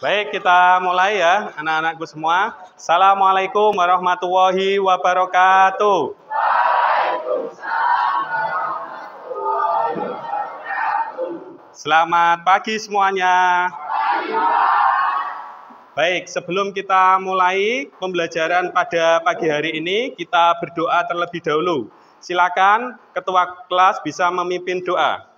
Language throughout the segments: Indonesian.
Baik, kita mulai ya, anak-anakku semua. Assalamualaikum warahmatullahi wabarakatuh. Selamat pagi semuanya. Baik, sebelum kita mulai pembelajaran pada pagi hari ini, kita berdoa terlebih dahulu. Silakan ketua kelas bisa memimpin doa.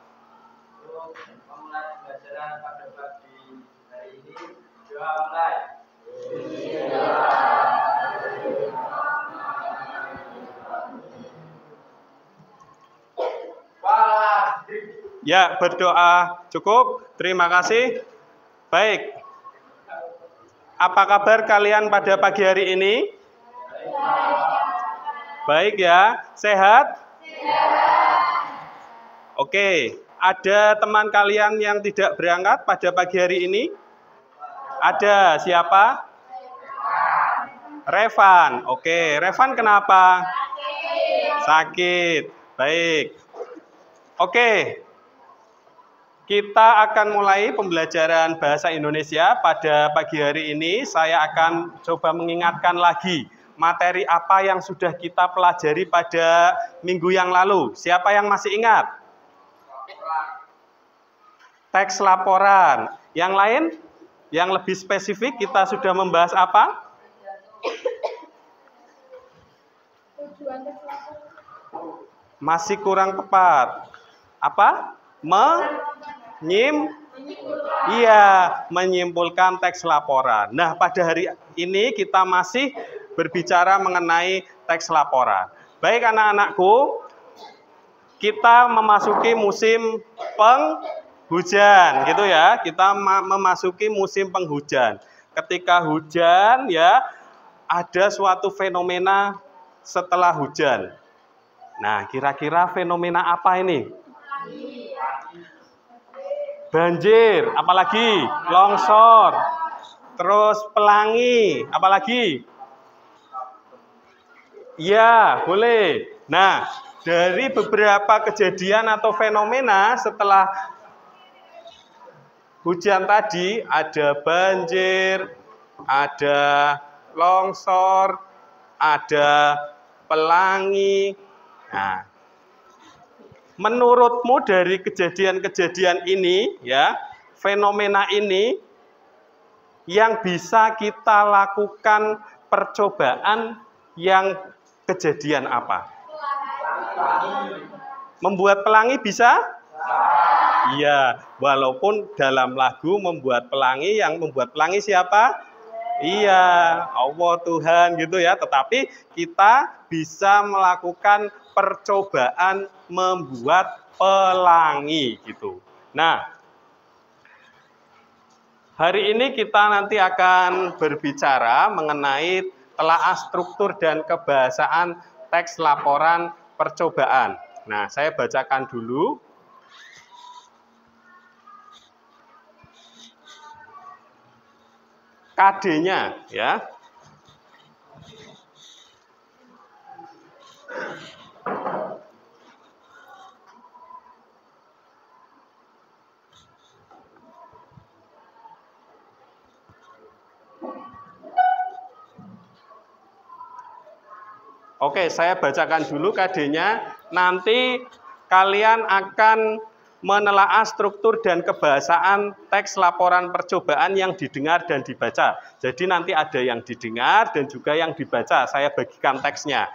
Ya, berdoa cukup. Terima kasih. Baik. Apa kabar kalian pada pagi hari ini? Baik ya. Sehat? Oke. Ada teman kalian yang tidak berangkat pada pagi hari ini? Ada. Siapa? Revan. Oke. Revan kenapa? Sakit. Baik. Oke. Kita akan mulai pembelajaran bahasa Indonesia pada pagi hari ini. Saya akan coba mengingatkan lagi materi apa yang sudah kita pelajari pada minggu yang lalu. Siapa yang masih ingat? Teks laporan. Yang lain? Yang lebih spesifik kita sudah membahas apa? Masih kurang tepat. Apa? Menyimpulkan teks laporan. Nah, pada hari ini kita masih berbicara mengenai teks laporan. Baik anak-anakku, kita memasuki musim penghujan, gitu ya. Kita memasuki musim penghujan. Ketika hujan, ya, ada suatu fenomena setelah hujan. Nah, kira-kira fenomena apa ini? Banjir, apalagi longsor, terus pelangi, apalagi? Ya, boleh. Nah, dari beberapa kejadian atau fenomena setelah hujan tadi, ada banjir, ada longsor, ada pelangi. Nah, menurutmu dari kejadian-kejadian ini, ya, fenomena ini yang bisa kita lakukan percobaan yang kejadian apa? Membuat pelangi bisa? Iya, walaupun dalam lagu membuat pelangi, yang membuat pelangi siapa? Iya, Allah Tuhan gitu ya. Tetapi kita bisa melakukan percobaan membuat pelangi gitu. Nah, hari ini kita nanti akan berbicara mengenai telaah struktur dan kebahasaan teks laporan percobaan. Nah, saya bacakan dulu. KD-nya ya. Oke, saya bacakan dulu KD-nya. Nanti kalian akan menelaah struktur dan kebahasaan teks laporan percobaan yang didengar dan dibaca. Jadi nanti ada yang didengar dan juga yang dibaca. Saya bagikan teksnya.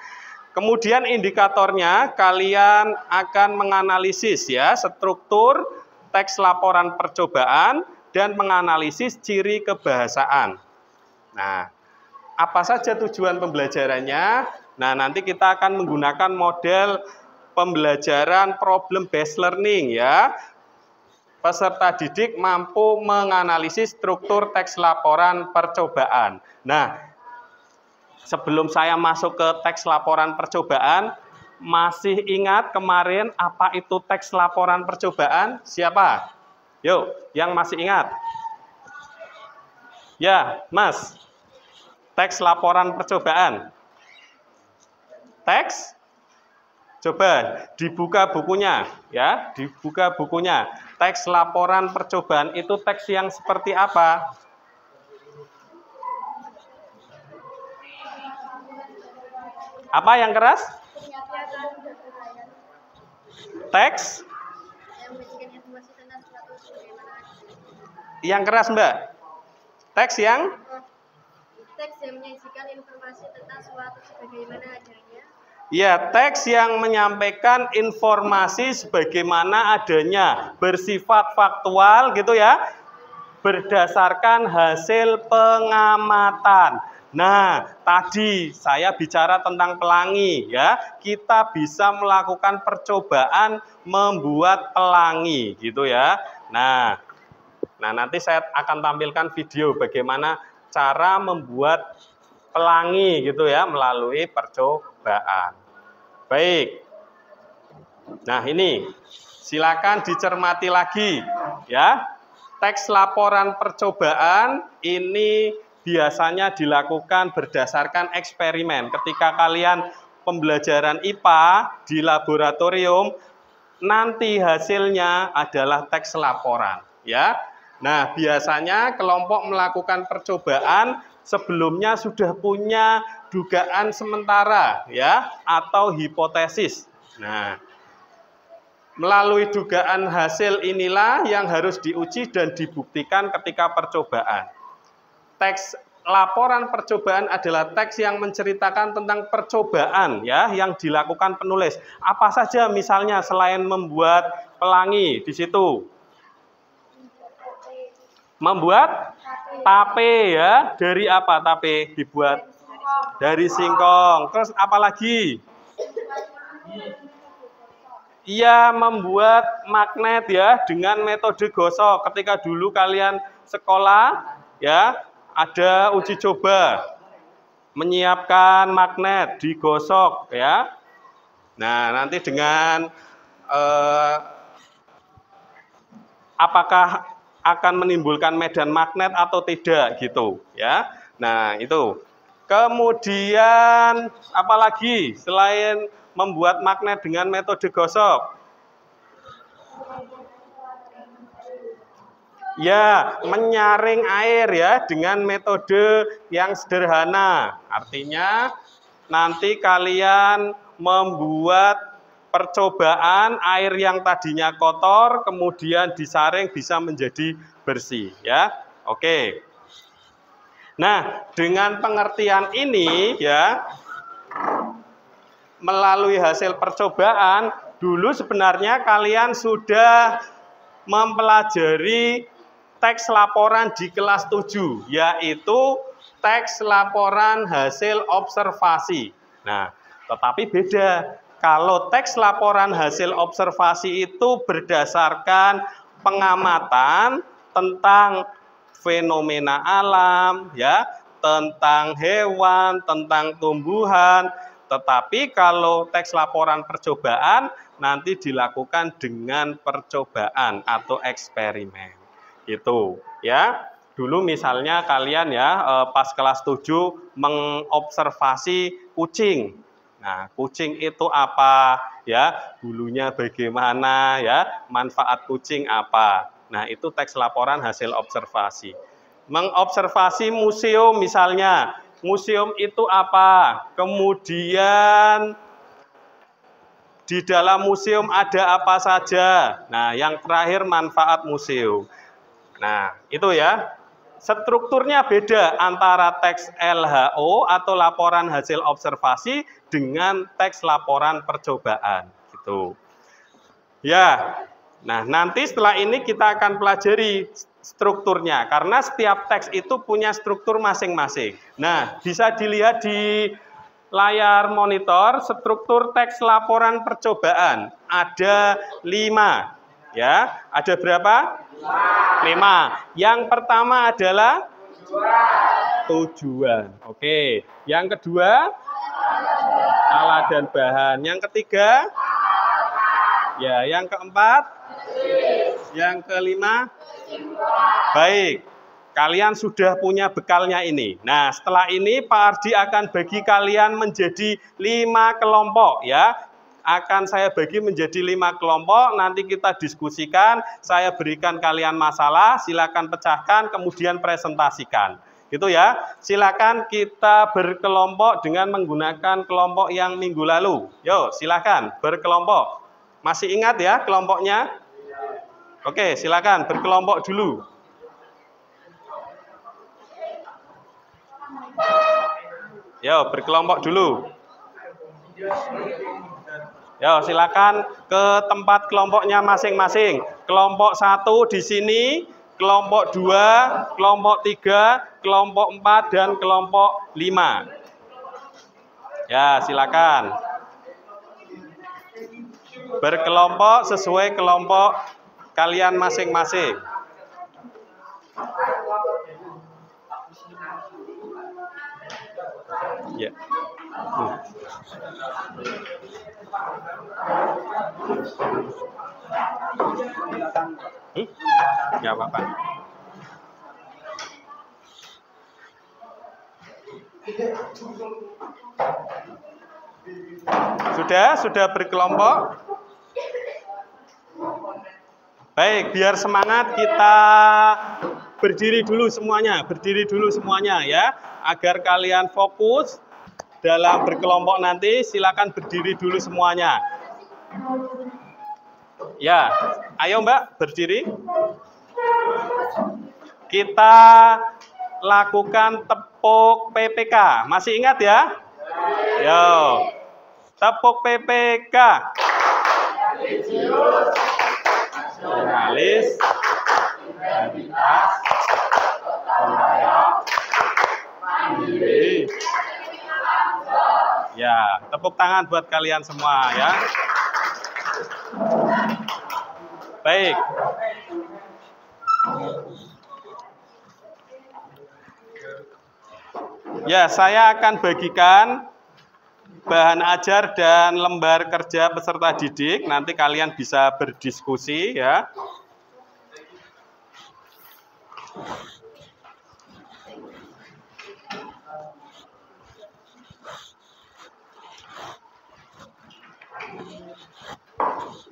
Kemudian indikatornya kalian akan menganalisis ya struktur teks laporan percobaan dan menganalisis ciri kebahasaan. Nah, apa saja tujuan pembelajarannya? Nah, nanti kita akan menggunakan model pembelajaran problem based learning ya. Peserta didik mampu menganalisis struktur teks laporan percobaan. Nah, sebelum saya masuk ke teks laporan percobaan, masih ingat kemarin apa itu teks laporan percobaan? Siapa? Yuk, yang masih ingat. Ya, Mas. Teks laporan percobaan. Teks, coba dibuka bukunya, ya, dibuka bukunya. Teks laporan percobaan itu teks yang seperti apa? Apa yang keras? Teks yang keras, Mbak. Teks yang menyajikan informasi tentang suatu sebagaimana adanya. Ya, teks yang menyampaikan informasi sebagaimana adanya, bersifat faktual gitu ya, berdasarkan hasil pengamatan. Nah, tadi saya bicara tentang pelangi ya. Kita bisa melakukan percobaan membuat pelangi gitu ya. Nah, nanti saya akan tampilkan video bagaimana cara membuat pelangi gitu ya melalui percobaan. Baik. Nah, ini silakan dicermati lagi ya. Teks laporan percobaan ini biasanya dilakukan berdasarkan eksperimen. Ketika kalian pembelajaran IPA di laboratorium, nanti hasilnya adalah teks laporan ya. Nah, biasanya kelompok melakukan percobaan sebelumnya sudah punya dugaan sementara ya atau hipotesis. Nah, melalui dugaan hasil inilah yang harus diuji dan dibuktikan ketika percobaan. Teks laporan percobaan adalah teks yang menceritakan tentang percobaan ya yang dilakukan penulis. Apa saja misalnya selain membuat pelangi di situ? Membuat tape ya. Dari apa tape dibuat? Dari singkong. Terus apa lagi? Ia membuat magnet ya dengan metode gosok. Ketika dulu kalian sekolah ya ada uji coba menyiapkan magnet digosok ya. Nah, nanti dengan apakah akan menimbulkan medan magnet atau tidak gitu ya. Nah, itu. Kemudian apalagi selain membuat magnet dengan metode gosok? Ya, menyaring air ya dengan metode yang sederhana. Artinya nanti kalian membuat percobaan air yang tadinya kotor kemudian disaring bisa menjadi bersih ya. Oke. Nah, dengan pengertian ini ya melalui hasil percobaan dulu sebenarnya kalian sudah mempelajari teks laporan di kelas 7 yaitu teks laporan hasil observasi. Nah, tetapi beda. Kalau teks laporan hasil observasi itu berdasarkan pengamatan tentang fenomena alam, ya, tentang hewan, tentang tumbuhan. Tetapi kalau teks laporan percobaan nanti dilakukan dengan percobaan atau eksperimen. Gitu, ya. Dulu misalnya kalian ya pas kelas 7 mengobservasi kucing. Nah, kucing itu apa ya? Bulunya bagaimana ya? Manfaat kucing apa? Nah, itu teks laporan hasil observasi. Mengobservasi museum misalnya. Museum itu apa? Kemudian di dalam museum ada apa saja? Nah, yang terakhir manfaat museum. Nah, itu ya. Strukturnya beda antara teks LHO atau laporan hasil observasi dengan teks laporan percobaan gitu. Ya. Nah, nanti setelah ini kita akan pelajari strukturnya karena setiap teks itu punya struktur masing-masing. Nah, bisa dilihat di layar monitor struktur teks laporan percobaan ada 5. Ya, ada berapa? 5. Yang pertama adalah tujuan. Oke. Yang kedua alat dan bahan. Yang ketiga ya, yang keempat, yang kelima. Baik. Kalian sudah punya bekalnya ini. Nah, setelah ini Pak Ardi akan bagi kalian menjadi 5 kelompok ya. Akan saya bagi menjadi 5 kelompok, nanti kita diskusikan, saya berikan kalian masalah, silakan pecahkan, kemudian presentasikan. Gitu ya. Silakan kita berkelompok dengan menggunakan kelompok yang minggu lalu. Yo, silakan berkelompok. Masih ingat ya kelompoknya? Oke, silakan berkelompok dulu. Yo, berkelompok dulu. Yo, silakan ke tempat kelompoknya masing-masing. Kelompok 1 di sini, kelompok 2, kelompok 3, kelompok 4, dan kelompok 5. Ya, silakan. Berkelompok sesuai kelompok kalian masing-masing. Ya. Nggak apa-apa. Sudah berkelompok? Baik, biar semangat kita berdiri dulu semuanya ya, agar kalian fokus dalam berkelompok nanti. Silakan berdiri dulu semuanya. Ya, ayo Mbak berdiri. Kita lakukan tepuk PPK. Masih ingat ya? Yo, tepuk PPK. Jurnalis, identitas, mandiri. Ya, tepuk tangan buat kalian semua ya. Baik. Ya, saya akan bagikan bahan ajar dan lembar kerja peserta didik. Nanti kalian bisa berdiskusi ya.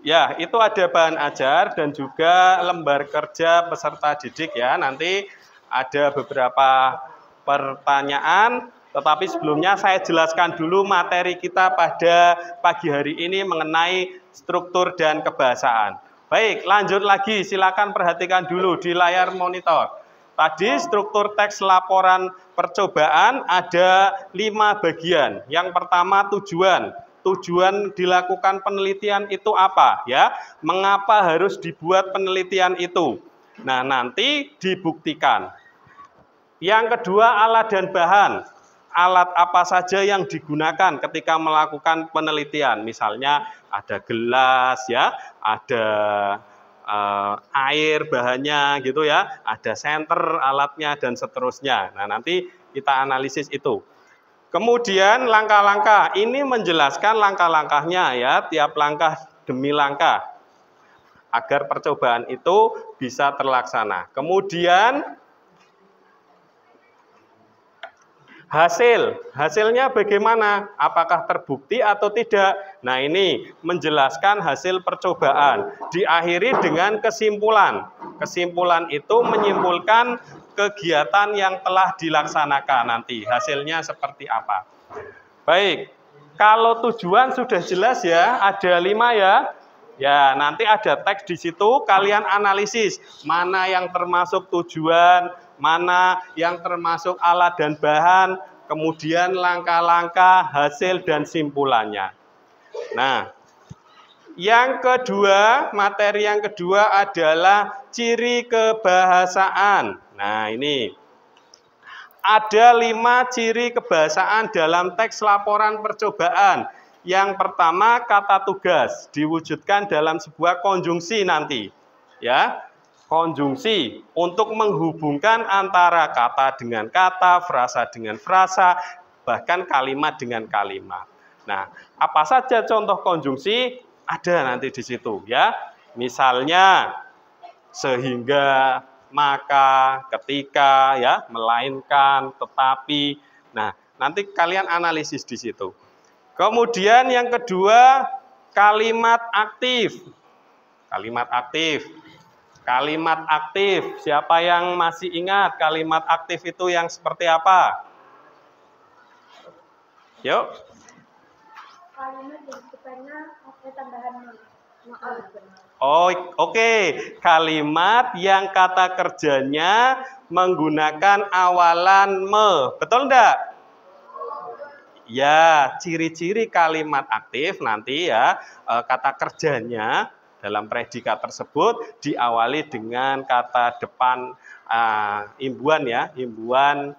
Ya, itu ada bahan ajar dan juga lembar kerja peserta didik ya. Nanti ada beberapa pertanyaan, tetapi sebelumnya saya jelaskan dulu materi kita pada pagi hari ini mengenai struktur dan kebahasaan. Baik, lanjut lagi, silakan perhatikan dulu di layar monitor. Tadi struktur teks laporan percobaan ada 5 bagian. Yang pertama tujuan. Tujuan dilakukan penelitian itu apa ya? Mengapa harus dibuat penelitian itu? Nah, nanti dibuktikan. Yang kedua, alat dan bahan. Alat apa saja yang digunakan ketika melakukan penelitian? Misalnya ada gelas ya, ada air bahannya gitu ya, ada senter alatnya dan seterusnya. Nah, nanti kita analisis itu. Kemudian langkah-langkah, ini menjelaskan langkah-langkahnya ya, tiap langkah demi langkah, agar percobaan itu bisa terlaksana. Kemudian hasilnya bagaimana? Apakah terbukti atau tidak? Nah, ini menjelaskan hasil percobaan. Diakhiri dengan kesimpulan. Kesimpulan itu menyimpulkan kegiatan yang telah dilaksanakan nanti. Hasilnya seperti apa? Baik, kalau tujuan sudah jelas ya, ada 5 ya. Ya, nanti ada teks di situ, kalian analisis mana yang termasuk tujuan, mana yang termasuk alat dan bahan, kemudian langkah-langkah, hasil dan simpulannya. Nah, yang kedua, materi yang kedua adalah ciri kebahasaan. Nah, ini ada 5 ciri kebahasaan dalam teks laporan percobaan. Yang pertama, kata tugas diwujudkan dalam sebuah konjungsi nanti. Ya, konjungsi untuk menghubungkan antara kata dengan kata, frasa dengan frasa, bahkan kalimat dengan kalimat. Nah, apa saja contoh konjungsi? Ada nanti di situ ya. Misalnya sehingga, maka, ketika ya, melainkan, tetapi. Nah, nanti kalian analisis di situ. Kemudian yang kedua, kalimat aktif. Kalimat aktif. Kalimat aktif. Siapa yang masih ingat kalimat aktif itu yang seperti apa? Yuk. Kalimat yang depannya ada tambahan maaf. Oh, oke. Kalimat yang kata kerjanya menggunakan awalan me. Betul enggak? Ya, ciri-ciri kalimat aktif nanti ya, kata kerjanya dalam predikat tersebut diawali dengan kata depan imbuhan ya, imbuhan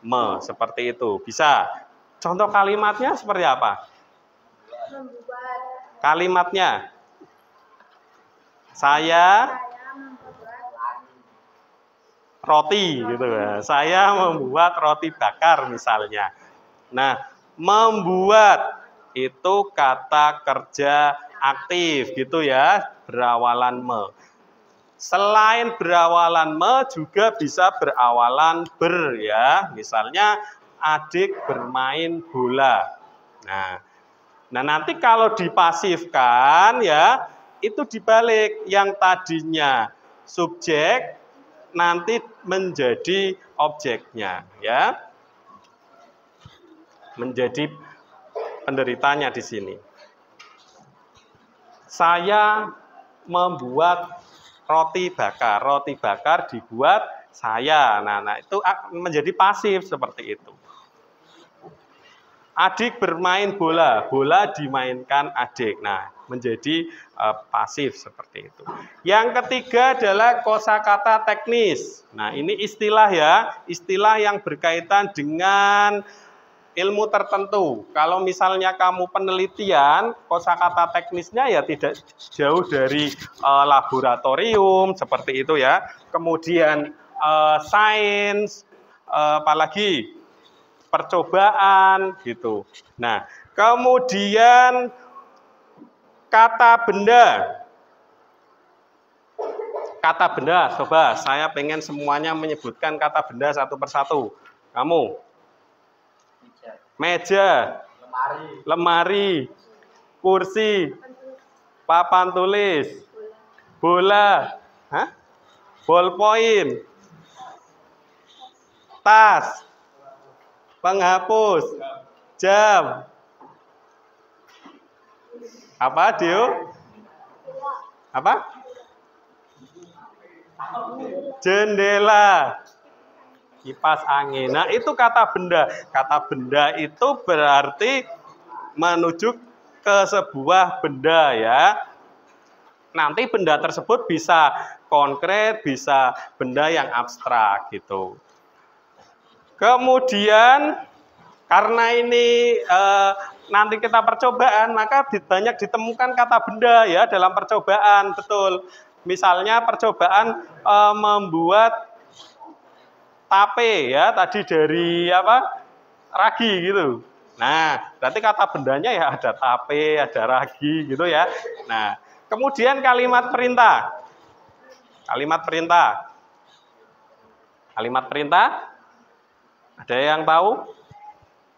me, seperti itu. Bisa. Contoh kalimatnya seperti apa? Membuat. Kalimatnya. Saya Membuat roti gitu ya. Saya membuat roti bakar misalnya. Nah, membuat itu kata kerja aktif gitu ya, berawalan me. Selain berawalan me juga bisa berawalan ber ya. Misalnya adik bermain bola. Nah, nanti kalau dipasifkan ya itu dibalik, yang tadinya subjek nanti menjadi objeknya ya. Menjadi penderitanya di sini. Saya membuat roti bakar. Roti bakar dibuat saya. Nah, itu menjadi pasif seperti itu. Adik bermain bola. Bola dimainkan adik. Nah, menjadi pasif seperti itu. Yang ketiga adalah kosakata teknis. Nah, ini istilah ya. Istilah yang berkaitan dengan ilmu tertentu. Kalau misalnya kamu penelitian, kosakata teknisnya ya tidak jauh dari laboratorium seperti itu ya. Kemudian sains, apalagi percobaan gitu. Nah, kemudian kata benda. Kata benda, coba saya pengen semuanya menyebutkan kata benda satu persatu. Kamu? Meja, lemari, kursi, papan tulis, bola, ballpoint, tas, penghapus, jam. Apa, Dio? Apa? Jendela. Kipas angin. Nah, itu kata benda. Kata benda itu berarti menuju ke sebuah benda ya. Nanti benda tersebut bisa konkret, bisa benda yang abstrak gitu. Kemudian karena ini nanti kita percobaan, maka banyak ditemukan kata benda ya dalam percobaan, betul. Misalnya percobaan membuat tape ya, tadi dari apa? Ragi gitu. Nah, berarti kata bendanya ya ada tape, ada ragi gitu ya. Nah, kemudian kalimat perintah. Kalimat perintah. Kalimat perintah. Ada yang tahu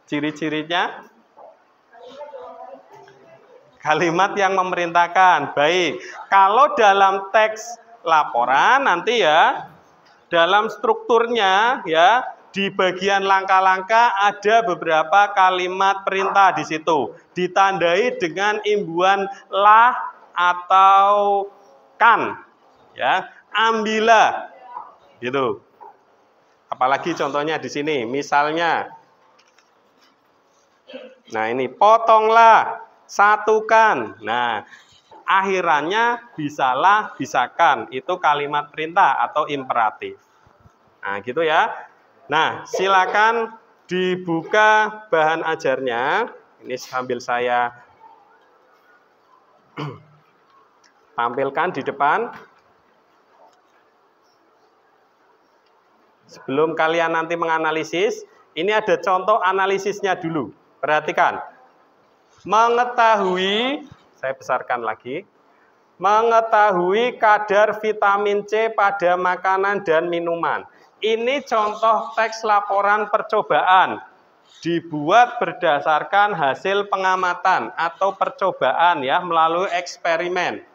ciri-cirinya? Kalimat yang memerintahkan. Baik. Kalau dalam teks laporan nanti ya dalam strukturnya ya di bagian langkah-langkah ada beberapa kalimat perintah di situ, ditandai dengan imbuhan lah atau kan, ya, ambillah, gitu. Apalagi contohnya di sini, misalnya, nah ini potonglah, satukan, nah akhirannya bisalah, bisakan, itu kalimat perintah atau imperatif. Nah, gitu ya. Nah, silakan dibuka bahan ajarnya. Ini sambil saya tampilkan di depan. Sebelum kalian nanti menganalisis, ini ada contoh analisisnya dulu. Perhatikan. Mengetahui, saya besarkan lagi, mengetahui kadar vitamin C pada makanan dan minuman. Ini contoh teks laporan percobaan, dibuat berdasarkan hasil pengamatan atau percobaan ya, melalui eksperimen.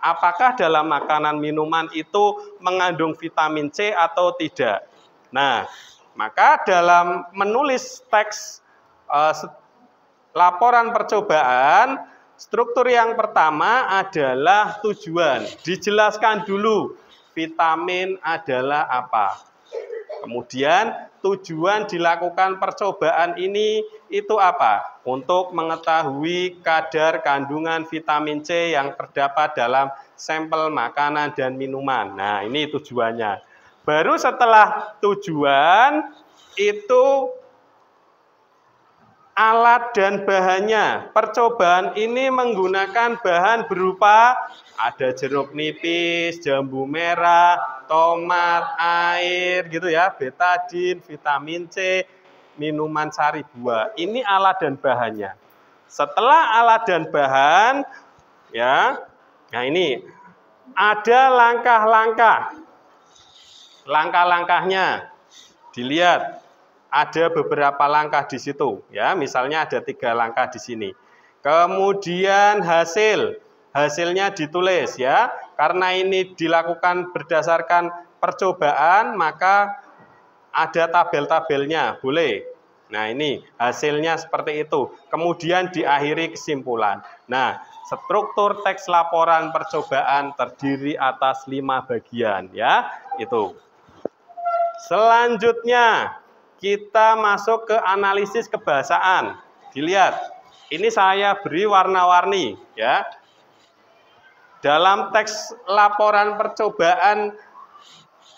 apakah dalam makanan minuman itu mengandung vitamin C atau tidak. Nah, maka dalam menulis teks laporan percobaan, struktur yang pertama adalah tujuan. Dijelaskan dulu vitamin adalah apa. Kemudian tujuan dilakukan percobaan ini itu apa? Untuk mengetahui kadar kandungan vitamin C yang terdapat dalam sampel makanan dan minuman. Nah, ini tujuannya. Baru setelah tujuan itu alat dan bahannya. Percobaan ini menggunakan bahan berupa ada jeruk nipis, jambu merah, tomat, air gitu ya, betadin, vitamin C, minuman sari buah. Ini alat dan bahannya. Setelah alat dan bahan ya, nah ini ada langkah-langkah. Langkah-langkahnya dilihat. Ada beberapa langkah di situ, ya. Misalnya ada 3 langkah di sini. Kemudian hasilnya ditulis, ya. Karena ini dilakukan berdasarkan percobaan, maka ada tabel-tabelnya, boleh. Nah, ini hasilnya seperti itu. Kemudian diakhiri kesimpulan. Nah, struktur teks laporan percobaan terdiri atas 5 bagian, ya. Itu. Selanjutnya kita masuk ke analisis kebahasaan. Dilihat, ini saya beri warna-warni ya. Dalam teks laporan percobaan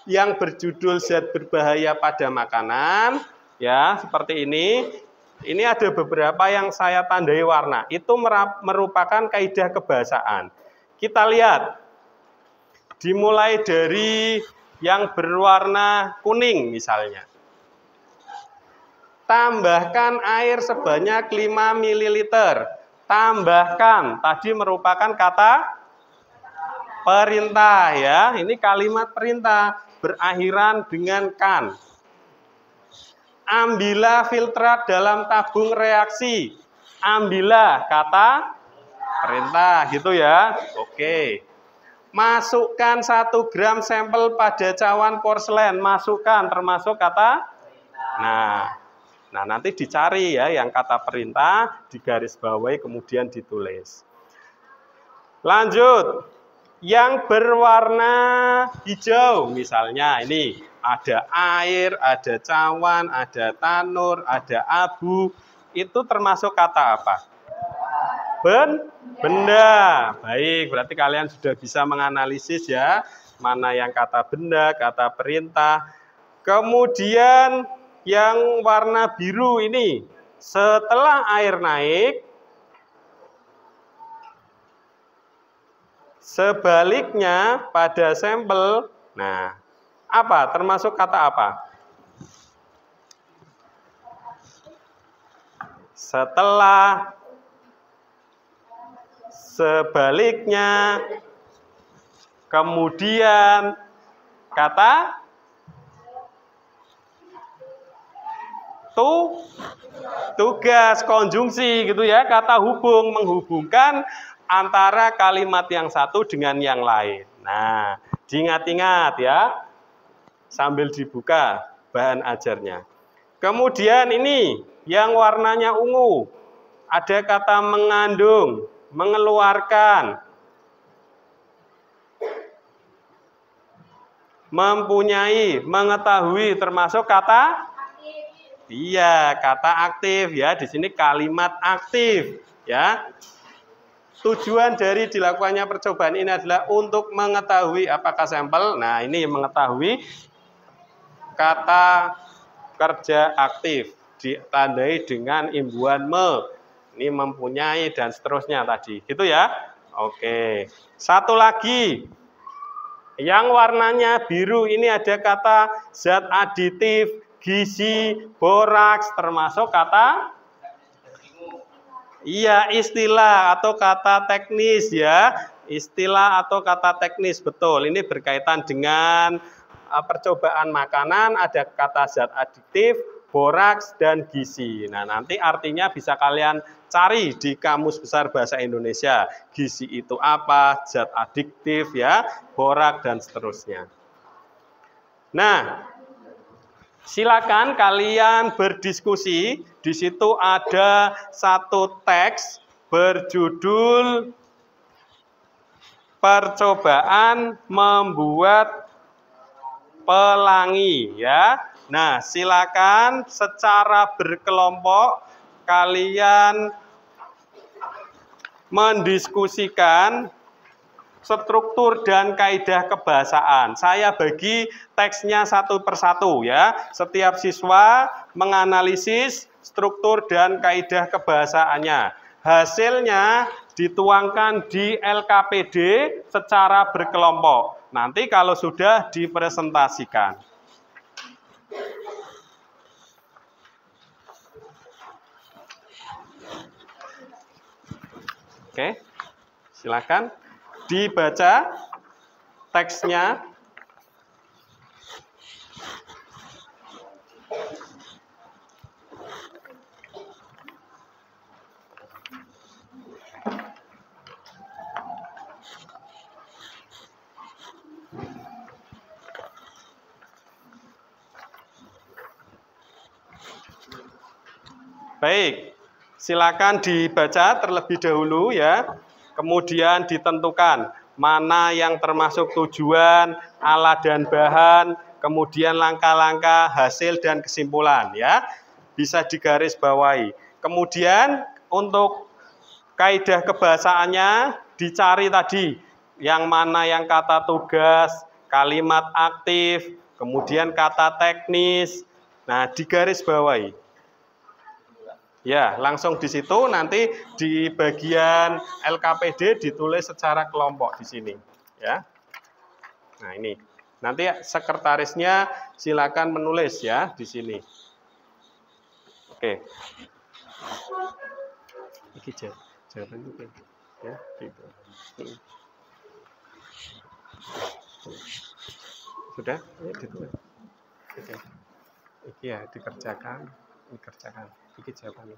yang berjudul zat berbahaya pada makanan, ya, seperti ini. Ini ada beberapa yang saya tandai warna. Itu merupakan kaidah kebahasaan. Kita lihat. Dimulai dari yang berwarna kuning misalnya. Tambahkan air sebanyak 5 ml. Tambahkan, tadi merupakan kata perintah ya. Ini kalimat perintah berakhiran dengan kan. Ambillah filtrat dalam tabung reaksi. Ambillah, kata perintah gitu ya. Oke. Masukkan 1 gram sampel pada cawan porselen. Masukkan termasuk kata. Nah, nanti dicari ya yang kata perintah, digarisbawahi kemudian ditulis. Lanjut, yang berwarna hijau misalnya ini ada air, ada cawan, ada tanur, ada abu, itu termasuk kata apa? Benda. Baik, berarti kalian sudah bisa menganalisis ya, mana yang kata benda, kata perintah. Kemudian yang warna biru ini, setelah air naik, sebaliknya pada sampel, nah, apa? Termasuk kata apa? Setelah, sebaliknya, kemudian, kata tugas, konjungsi gitu ya, kata hubung, menghubungkan antara kalimat yang satu dengan yang lain. Nah, diingat-ingat ya, sambil dibuka bahan ajarnya. Kemudian ini, yang warnanya ungu, ada kata mengandung, mengeluarkan, mempunyai, mengetahui, termasuk kata. Iya, kata aktif ya. Di sini kalimat aktif ya. Tujuan dari dilakukannya percobaan ini adalah untuk mengetahui apakah sampel. Nah, ini mengetahui kata kerja aktif ditandai dengan imbuhan me. Ini mempunyai dan seterusnya tadi. Gitu ya. Oke. Satu lagi. Yang warnanya biru ini ada kata zat aditif, gizi, boraks, termasuk kata. Iya, istilah atau kata teknis ya. Istilah atau kata teknis, betul. Ini berkaitan dengan percobaan makanan, ada kata zat aditif, boraks, dan gizi. Nah, nanti artinya bisa kalian cari di Kamus Besar Bahasa Indonesia. Gizi itu apa, zat adiktif ya, borak, dan seterusnya. Nah, silakan kalian berdiskusi. Di situ ada satu teks berjudul Percobaan Membuat Pelangi ya. Nah, silakan secara berkelompok kalian mendiskusikan struktur dan kaidah kebahasaan. Saya bagi teksnya satu persatu ya. Setiap siswa menganalisis struktur dan kaidah kebahasaannya. Hasilnya dituangkan di LKPD secara berkelompok. Nanti kalau sudah dipresentasikan. Oke, silakan dibaca teksnya. Baik, silakan dibaca terlebih dahulu ya. Kemudian ditentukan mana yang termasuk tujuan, alat dan bahan, kemudian langkah-langkah, hasil dan kesimpulan ya. Bisa digarisbawahi. Kemudian untuk kaidah kebahasaannya dicari tadi yang mana yang kata tugas, kalimat aktif, kemudian kata teknis. Nah, digarisbawahi. Ya, langsung di situ nanti di bagian LKPD ditulis secara kelompok di sini, ya. Nah, ini. Nanti sekretarisnya silakan menulis ya di sini. Oke. Iki jawaban itu ya, gitu. Sudah? Ya, ditulis. Oke. Iki ya dikerjakan. Iki jawabannya.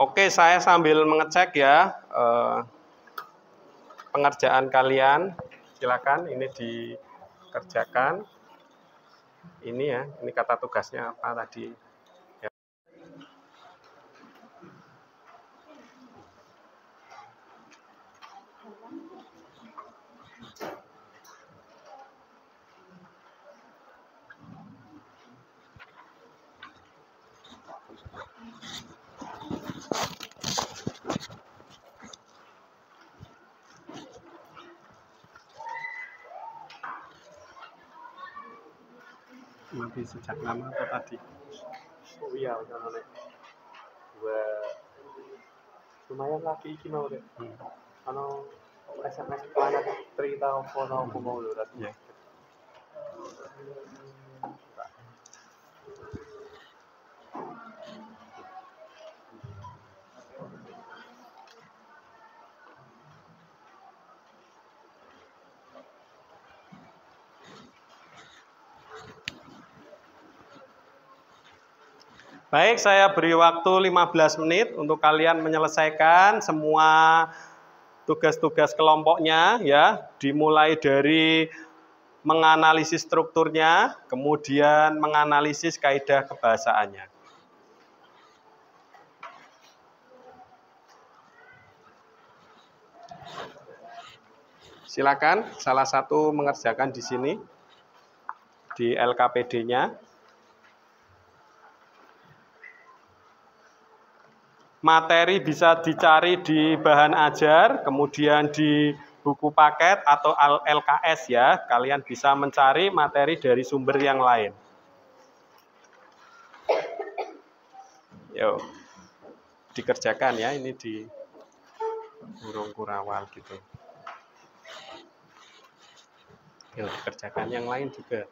Oke, saya sambil mengecek ya pengerjaan kalian. Silakan ini dikerjakan. Ini ya, ini kata tugasnya apa tadi? Ya. Mati sejak lama apa tadi? Oh iya, udah lumayan lagi iki mau deh. Ano SMS banyak cerita apa mau lho rasanya. Baik, saya beri waktu 15 menit untuk kalian menyelesaikan semua tugas-tugas kelompoknya ya, dimulai dari menganalisis strukturnya, kemudian menganalisis kaidah kebahasaannya. Silakan salah satu mengerjakan di sini di LKPD-nya. Materi bisa dicari di bahan ajar, kemudian di buku paket atau LKS ya. Kalian bisa mencari materi dari sumber yang lain. Yuk, dikerjakan ya, ini di burung kurawal gitu. Yuk, dikerjakan yang lain juga.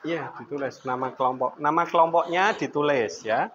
Iya, ditulis nama kelompok. Nama kelompoknya ditulis ya.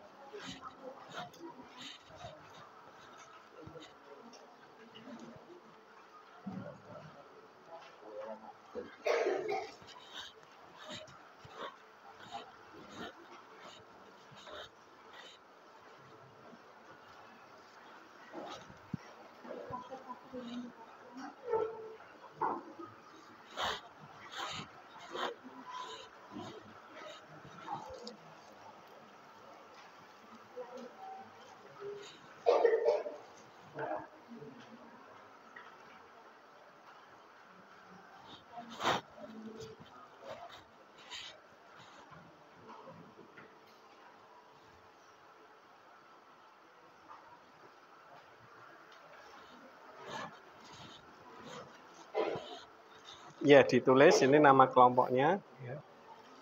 Ya, ditulis ini nama kelompoknya. Ya.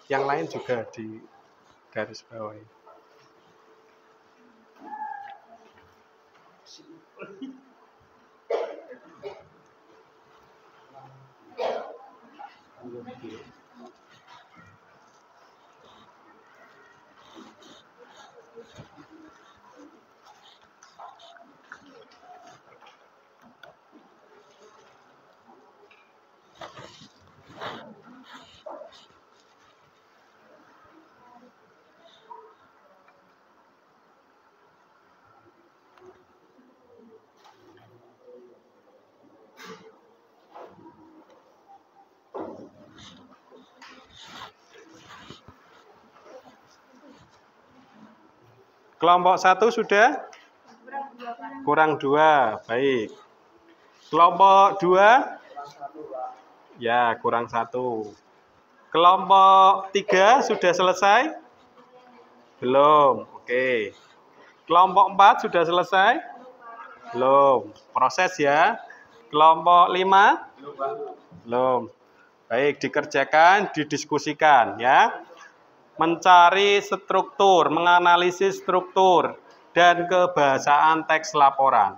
Yang lain juga di garis bawah. Kelompok 1 sudah? Kurang 2, baik. Kelompok 2? Ya, kurang 1. Kelompok 3 sudah selesai? Belum, oke. Kelompok 4 sudah selesai? Belum, proses ya. Kelompok 5? Belum. Baik, dikerjakan, didiskusikan ya. Mencari struktur, menganalisis struktur, dan kebahasaan teks laporan.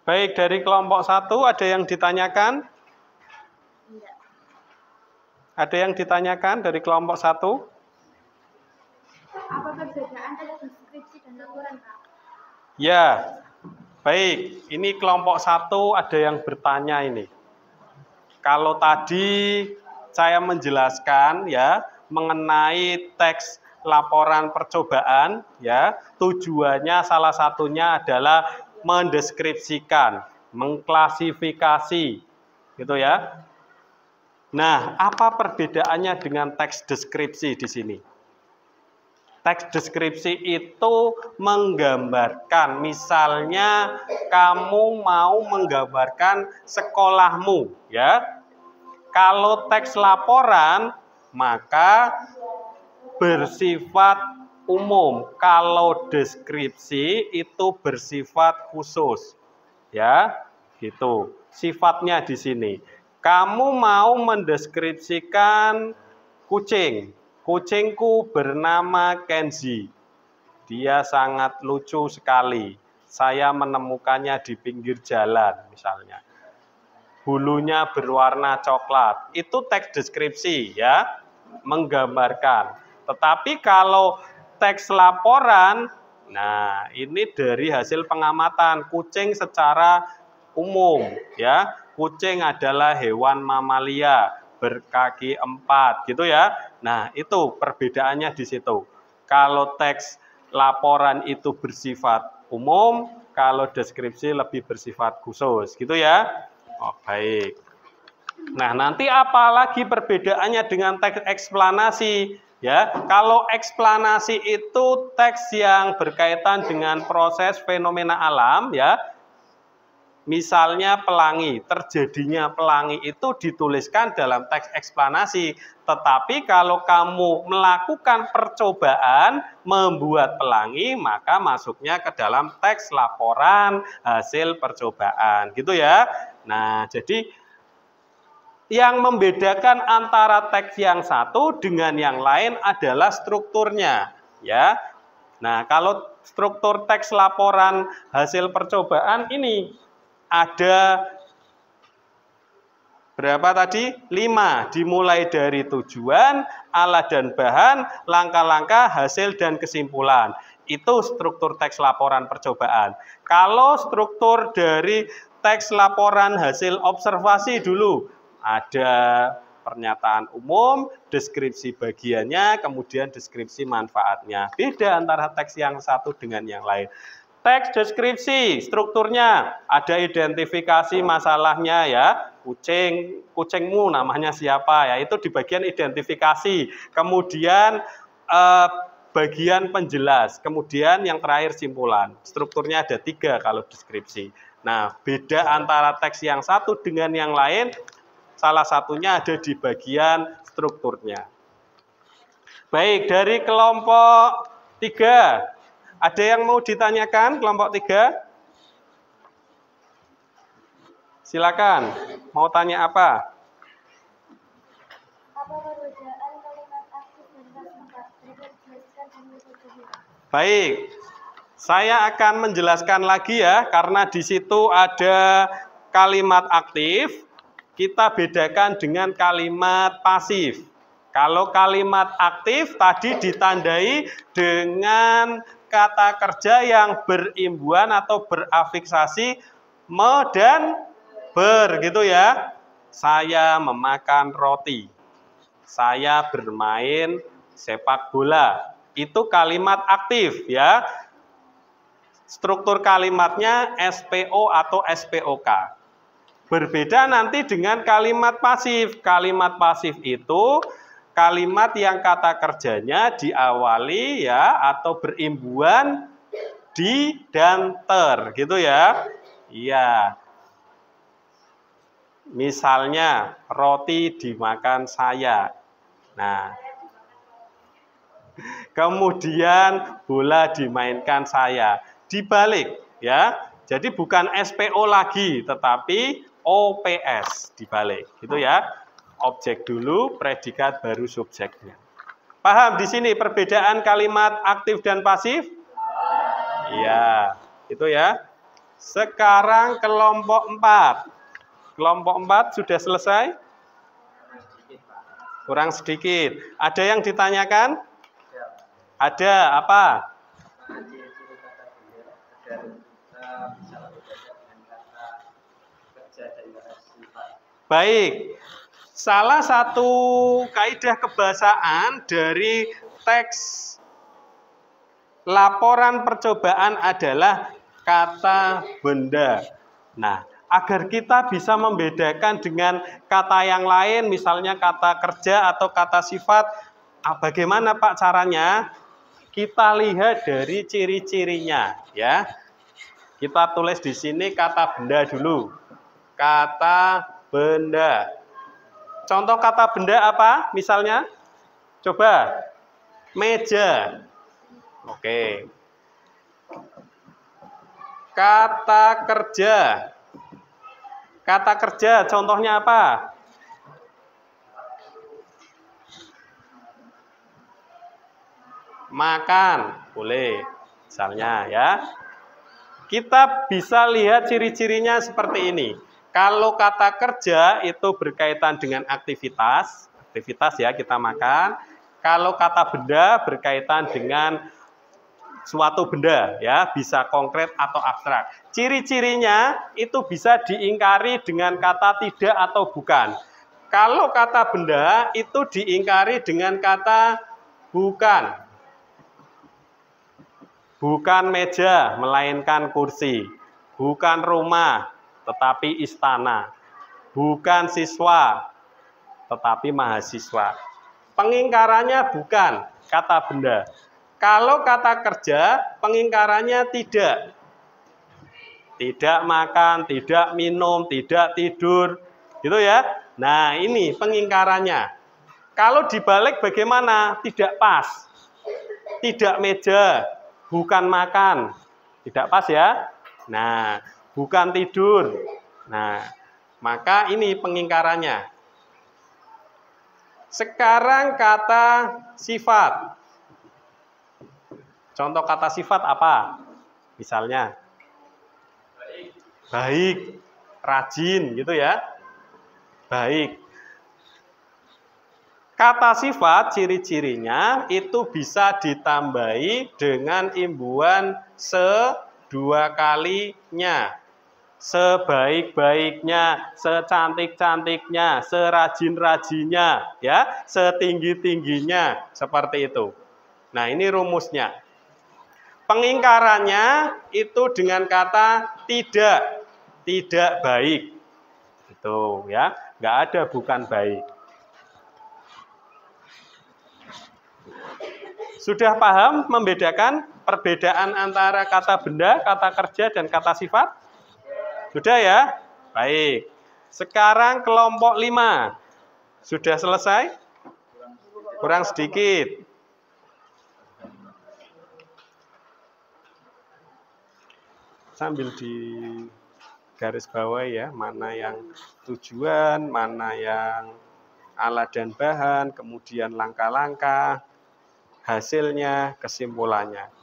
Baik, dari kelompok 1 ada yang ditanyakan? Ada yang ditanyakan dari kelompok 1? Apa perbedaan teks deskripsi dan laporan, Pak? Ya, baik. Ini kelompok 1 ada yang bertanya ini. Kalau tadi saya menjelaskan ya mengenai teks laporan percobaan ya, tujuannya salah satunya adalah mendeskripsikan, mengklasifikasi gitu ya. Nah, apa perbedaannya dengan teks deskripsi di sini? Teks deskripsi itu menggambarkan, misalnya kamu mau menggambarkan sekolahmu, ya. Kalau teks laporan, maka bersifat umum. Kalau deskripsi itu bersifat khusus, ya, gitu. Sifatnya di sini. Kamu mau mendeskripsikan kucing. Kucingku bernama Kenzi. Dia sangat lucu sekali. Saya menemukannya di pinggir jalan misalnya. Bulunya berwarna coklat. Itu teks deskripsi ya, menggambarkan. Tetapi kalau teks laporan, nah ini dari hasil pengamatan kucing secara umum ya. Kucing adalah hewan mamalia berkaki 4 gitu ya. Nah, itu perbedaannya di situ. Kalau teks laporan itu bersifat umum, kalau deskripsi lebih bersifat khusus gitu ya. Oh, baik. Nah, nanti apalagi perbedaannya dengan teks eksplanasi ya. Kalau eksplanasi itu teks yang berkaitan dengan proses fenomena alam ya. Misalnya pelangi, terjadinya pelangi itu dituliskan dalam teks eksplanasi. Tetapi kalau kamu melakukan percobaan membuat pelangi, maka masuknya ke dalam teks laporan hasil percobaan. Gitu ya. Nah, jadi yang membedakan antara teks yang satu dengan yang lain adalah strukturnya. Ya. Nah, kalau struktur teks laporan hasil percobaan ini ada berapa tadi? 5, dimulai dari tujuan, alat dan bahan, langkah-langkah, hasil dan kesimpulan. Itu struktur teks laporan percobaan. Kalau struktur dari teks laporan hasil observasi dulu, ada pernyataan umum, deskripsi bagiannya, kemudian deskripsi manfaatnya. Beda antara teks yang satu dengan yang lain. Teks deskripsi, strukturnya ada identifikasi masalahnya ya, kucingmu namanya siapa ya, itu di bagian identifikasi. Kemudian bagian penjelas, kemudian yang terakhir simpulan. Strukturnya ada 3 kalau deskripsi. Nah, beda antara teks yang satu dengan yang lain, salah satunya ada di bagian strukturnya. Baik, dari kelompok 3. Ada yang mau ditanyakan kelompok 3? Silakan. Mau tanya apa? Apa perbedaan kalimat aktif dan pasif? Berikut dijelaskan dan metodenya. Baik. Saya akan menjelaskan lagi ya, karena di situ ada kalimat aktif, kita bedakan dengan kalimat pasif. Kalau kalimat aktif tadi ditandai dengan kata kerja yang berimbuhan atau berafiksasi me dan ber gitu ya. Saya memakan roti. Saya bermain sepak bola. Itu kalimat aktif ya. Struktur kalimatnya SPO atau SPOK. Berbeda nanti dengan kalimat pasif. Kalimat pasif itu kalimat yang kata kerjanya diawali ya atau berimbuhan di dan ter gitu ya. Iya. Misalnya roti dimakan saya. Nah. Kemudian bola dimainkan saya. Dibalik ya. Jadi bukan SPO lagi tetapi OPS dibalik gitu ya. Objek dulu, predikat baru subjeknya. Paham di sini perbedaan kalimat aktif dan pasif? Iya, itu ya. Sekarang kelompok 4. Kelompok 4 sudah selesai? Kurang sedikit. Ada yang ditanyakan? Ada, apa? Baik. Salah satu kaidah kebahasaan dari teks laporan percobaan adalah kata benda. Nah, agar kita bisa membedakan dengan kata yang lain, misalnya kata kerja atau kata sifat, bagaimana Pak caranya? Kita lihat dari ciri-cirinya, ya. Kita tulis di sini kata benda dulu. Kata benda. Contoh kata benda apa? Misalnya, coba meja. Oke. Kata kerja. Kata kerja, contohnya apa? Makan, boleh. Misalnya ya. Kita bisa lihat ciri-cirinya seperti ini. Kalau kata kerja itu berkaitan dengan aktivitas ya kita makan. Kalau kata benda berkaitan dengan suatu benda, ya, bisa konkret atau abstrak. Ciri-cirinya itu bisa diingkari dengan kata tidak atau bukan. Kalau kata benda itu diingkari dengan kata bukan. Bukan meja, melainkan kursi. Bukan rumah, tetapi istana. Bukan siswa, tetapi mahasiswa. Pengingkarannya bukan, kata benda. Kalau kata kerja, pengingkarannya tidak. Tidak makan, tidak minum, tidak tidur. Gitu ya. Nah, ini pengingkarannya. Kalau dibalik bagaimana? Tidak pas. Tidak meja, bukan makan. Tidak pas ya. Nah, bukan tidur. Nah, maka ini pengingkarannya. Sekarang kata sifat. Contoh kata sifat apa? Misalnya baik, rajin gitu ya. Baik. Kata sifat ciri-cirinya itu bisa ditambahi dengan imbuhan dua kalinya. Sebaik-baiknya, secantik-cantiknya, serajin-rajinnya, ya, setinggi-tingginya, seperti itu. Nah, ini rumusnya. Pengingkarannya itu dengan kata tidak baik. Itu ya, nggak ada bukan baik. Sudah paham membedakan perbedaan antara kata benda, kata kerja, dan kata sifat? Sudah ya? Baik. Sekarang kelompok 5. Sudah selesai? Kurang sedikit. Sambil di garis bawah ya, mana yang tujuan, mana yang alat dan bahan, kemudian langkah-langkah, hasilnya, kesimpulannya.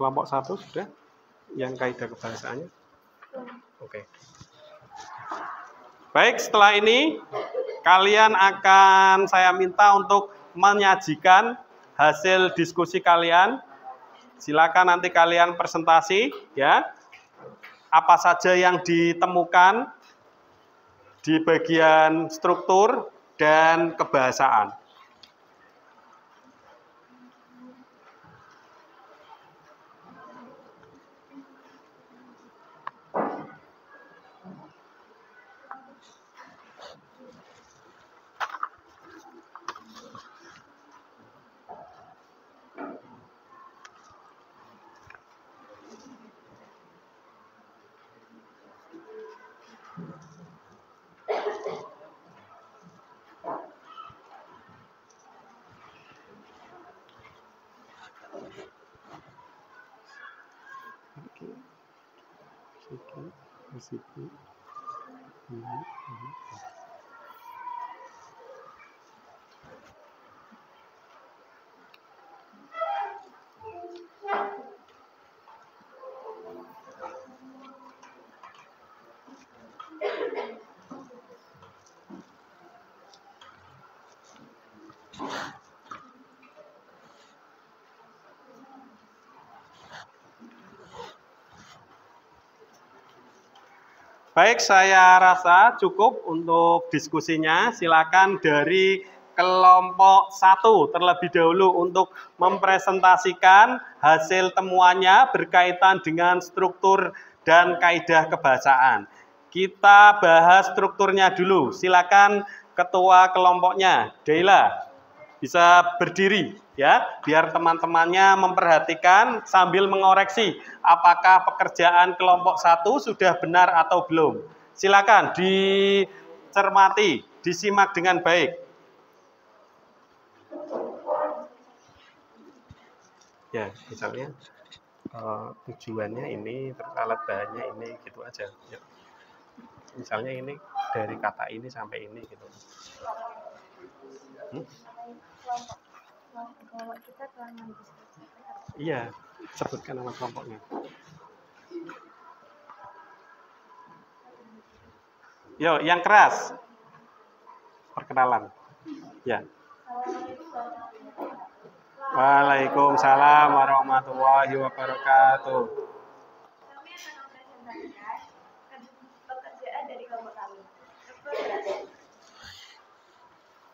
Kelompok 1 sudah? Yang kaidah kebahasaannya? Oke. Baik, setelah ini kalian akan saya minta untuk menyajikan hasil diskusi kalian. Silakan nanti kalian presentasi ya. Apa saja yang ditemukan di bagian struktur dan kebahasaan. Baik, saya rasa cukup untuk diskusinya. Silakan dari kelompok 1 terlebih dahulu untuk mempresentasikan hasil temuannya berkaitan dengan struktur dan kaidah kebahasaan. Kita bahas strukturnya dulu. Silakan ketua kelompoknya, Deila. Bisa berdiri ya, biar teman-temannya memperhatikan sambil mengoreksi apakah pekerjaan kelompok 1 sudah benar atau belum. Silakan dicermati, disimak dengan baik. Ya, misalnya tujuannya ini, terus alat bahannya ini, gitu aja. Ya. Misalnya ini dari kata ini sampai ini gitu. Iya, sebutkan nama kelompoknya. Yo, yang keras. Perkenalan. Ya. Waalaikumsalam warahmatullahi wabarakatuh. Kami akan mempresentasikan pekerjaan dari kelompok kami.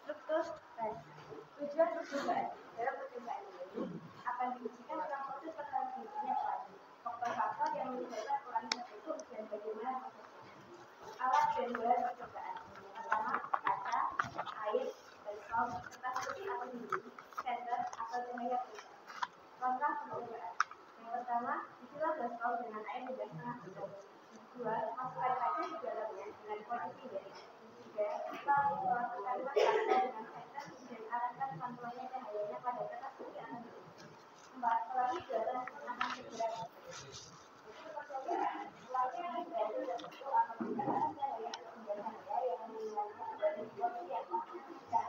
Struktur dan tujuan percobaan. Dalam percobaan ini akan diujikan tentang proses pertransmisinya pelangi, faktor-faktor yang menyebabkan pelangi terbentuk dan bagaimana prosesnya. Alat dan bahan percobaan. Pertama, kaca, air, baskom, kertas putih atau dinding, senter atau cahaya pulsa. Langkah percobaan. Yang pertama, isilah baskom dengan air 2,5 liter. 2. Masukkan kaca di dalamnya dengan posisi dari. 3. Lalu masukkan kaca dengan senter dan arahkan pantulannya cahayanya pada kertas putih atau dinding. 4. Pelangi buatan pun akan segera untuk percobaan. Pelangi akan dibantu dan bentuk akan menggunakan cahaya atau sumber cahaya yang menghilangkan dari posisi yang sama,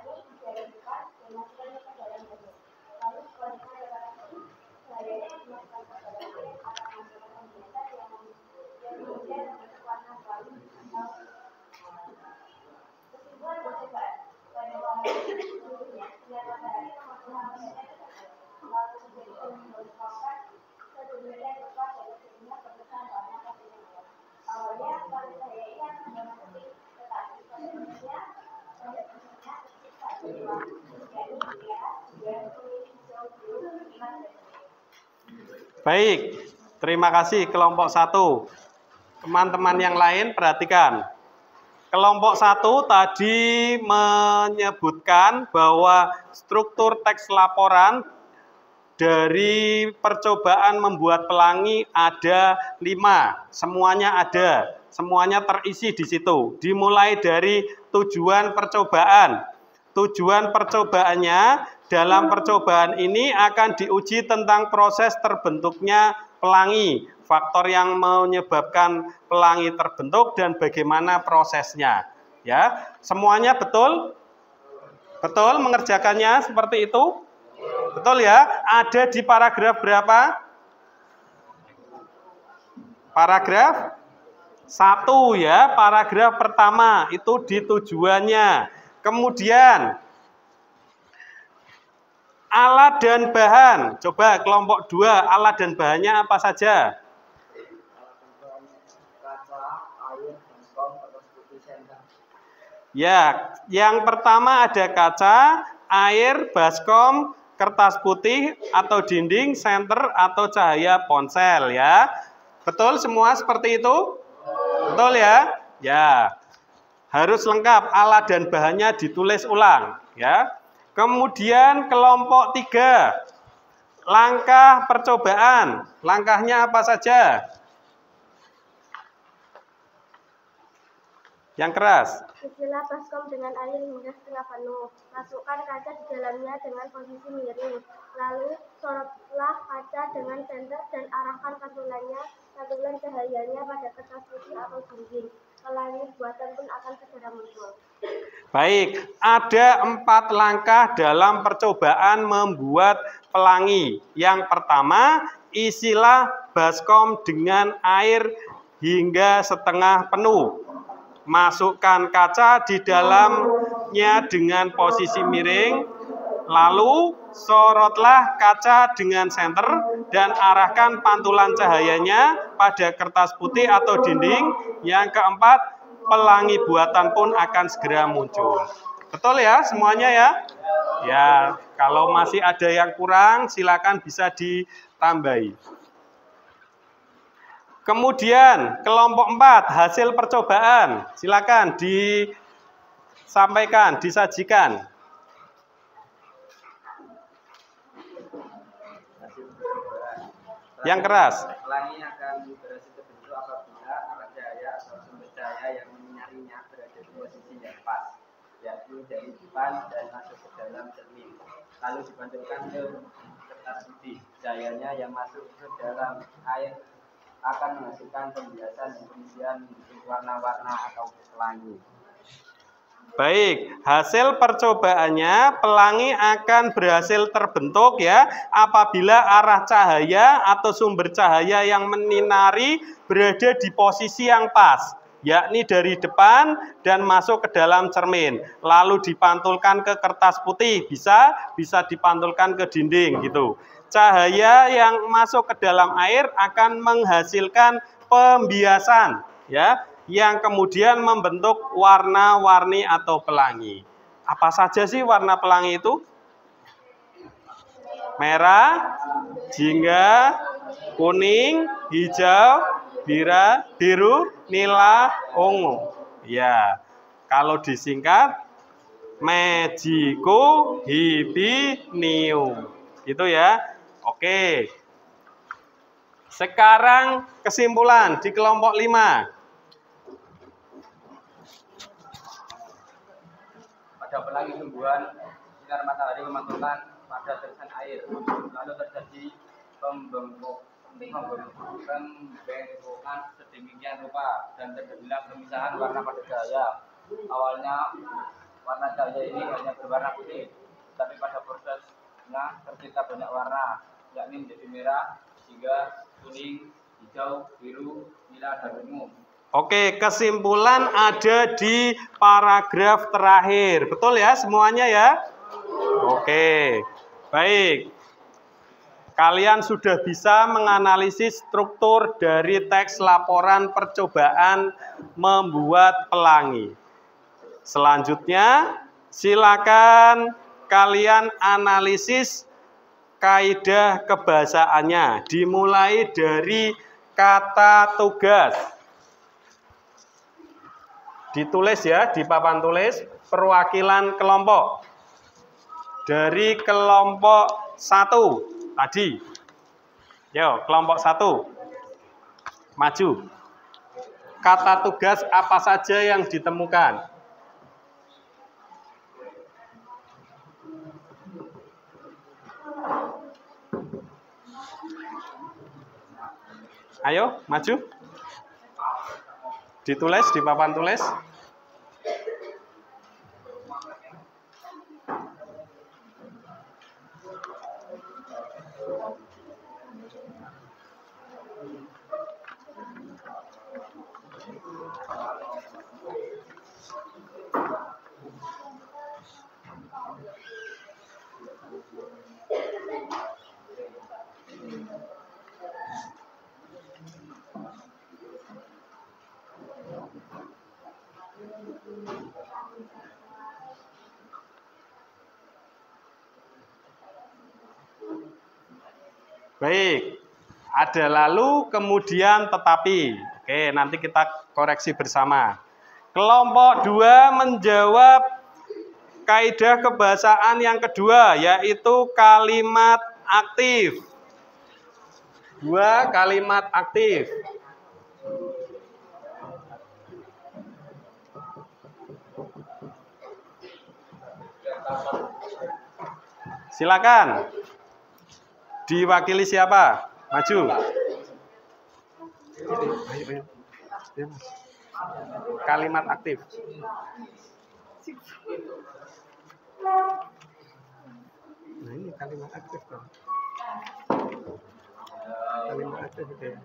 yakni dari depan dan masukkannya ke dalam bentuk. Lalu selanjutnya letakkan putih, cahayanya yang dimasukkan ke dalam air akan menghasilkan pembiasan yang kemudian membentuk warna pelangi atau kesimpulan percobaan. Pada warna sebelumnya, sinar matahari mempengaruhi tersebut. Lalu menjadi menyebabkan sebenarnya lepas dari sehingga perlukan warna kesimpulan. Awalnya warna cahaya ini akan berwarna putih, tetapi pada prinsipnya saat berubah menjadi merah, biru, kuning, hijau, biru, emas, dan Baik, terima kasih kelompok 1. Teman-teman yang lain perhatikan. Kelompok 1 tadi menyebutkan bahwa struktur teks laporan dari percobaan membuat pelangi ada 5. Semuanya ada, semuanya terisi di situ. Dimulai dari tujuan percobaan. Tujuan percobaannya, dalam percobaan ini akan diuji tentang proses terbentuknya pelangi, faktor yang menyebabkan pelangi terbentuk dan bagaimana prosesnya. Ya, semuanya betul? Betul mengerjakannya seperti itu? Betul ya? Ada di paragraf berapa? Paragraf 1 ya, paragraf pertama itu di tujuannya. Kemudian alat dan bahan. Coba kelompok 2, alat dan bahannya apa saja? Ya, yang pertama ada kaca, air, baskom, kertas putih atau dinding, senter atau cahaya ponsel ya. Betul semua seperti itu? Betul ya? Ya. Harus lengkap, alat dan bahannya ditulis ulang ya. Kemudian kelompok 3, langkah percobaan. Langkahnya apa saja? Yang keras. Isilah baskom dengan air hingga setengah penuh. Masukkan kaca di dalamnya dengan posisi miring. Lalu sorotlah kaca dengan senter dan arahkan pantulan cahayanya pada kertas putih atau dinding. Pelangi buatan pun akan segera muncul. Baik, ada 4 langkah dalam percobaan membuat pelangi. Yang pertama, isilah baskom dengan air hingga setengah penuh. Masukkan kaca di dalamnya dengan posisi miring, lalu sorotlah kaca dengan senter dan arahkan pantulan cahayanya pada kertas putih atau dinding. Yang keempat, pelangi buatan pun akan segera muncul. Betul ya semuanya ya? Ya, kalau masih ada yang kurang silakan bisa ditambahi. Kemudian kelompok 4, hasil percobaan. Silakan Sampaikan, disajikan. Yang keras. Pelangi akan berhasil terbentuk apabila arah cahaya atau sumber cahaya yang menyinarinya berada di posisi yang pas, yaitu dari depan dan masuk ke dalam cermin. Lalu dipantulkan ke kertas putih. Cahayanya yang masuk ke dalam air akan menghasilkan pembiasan yang kemudian membentuk warna-warna atau pelangi. Baik, hasil percobaannya pelangi akan berhasil terbentuk ya apabila arah cahaya atau sumber cahaya yang menyinari berada di posisi yang pas, yakni dari depan dan masuk ke dalam cermin, lalu dipantulkan ke kertas putih, bisa dipantulkan ke dinding gitu. Cahaya yang masuk ke dalam air akan menghasilkan pembiasan ya, yang kemudian membentuk warna-warni atau pelangi. Apa saja sih warna pelangi itu? Merah, jingga, kuning, hijau, biru, nila, ungu. Ya, kalau disingkat Magico Hibinium. Itu ya. Oke. Sekarang kesimpulan di kelompok 5. Pada pelangi tumbuhan, sinar matahari memantulkan pada terusan air, lalu terjadi pembengkokan sedemikian rupa dan terjadilah pemisahan warna pada cahaya. Awalnya warna cahaya ini hanya berwarna putih, tapi pada prosesnya tercipta banyak warna, yakni menjadi merah, jingga, kuning, hijau, biru, nila, dan ungu. Oke, kesimpulan ada di paragraf terakhir. Betul ya semuanya ya? Oke, baik. Kalian sudah bisa menganalisis struktur dari teks laporan percobaan membuat pelangi. Selanjutnya, silakan kalian analisis kaidah kebahasaannya. Dimulai dari kata tugas. Ditulis ya, di papan tulis perwakilan kelompok. Dari kelompok 1 tadi. Yo, kelompok 1. Maju. Kata tugas apa saja yang ditemukan? Ayo, maju. Ditulis di papan tulis. Baik, ada lalu, kemudian, tetapi. Oke, nanti kita koreksi bersama. Kelompok 2 menjawab kaidah kebahasaan yang kedua, yaitu kalimat aktif. 2, kalimat aktif. Silakan. Diwakili siapa? Maju. Ayo. Kalimat aktif. Nah, ini kalimat aktif kan. Kalimat aktif itu.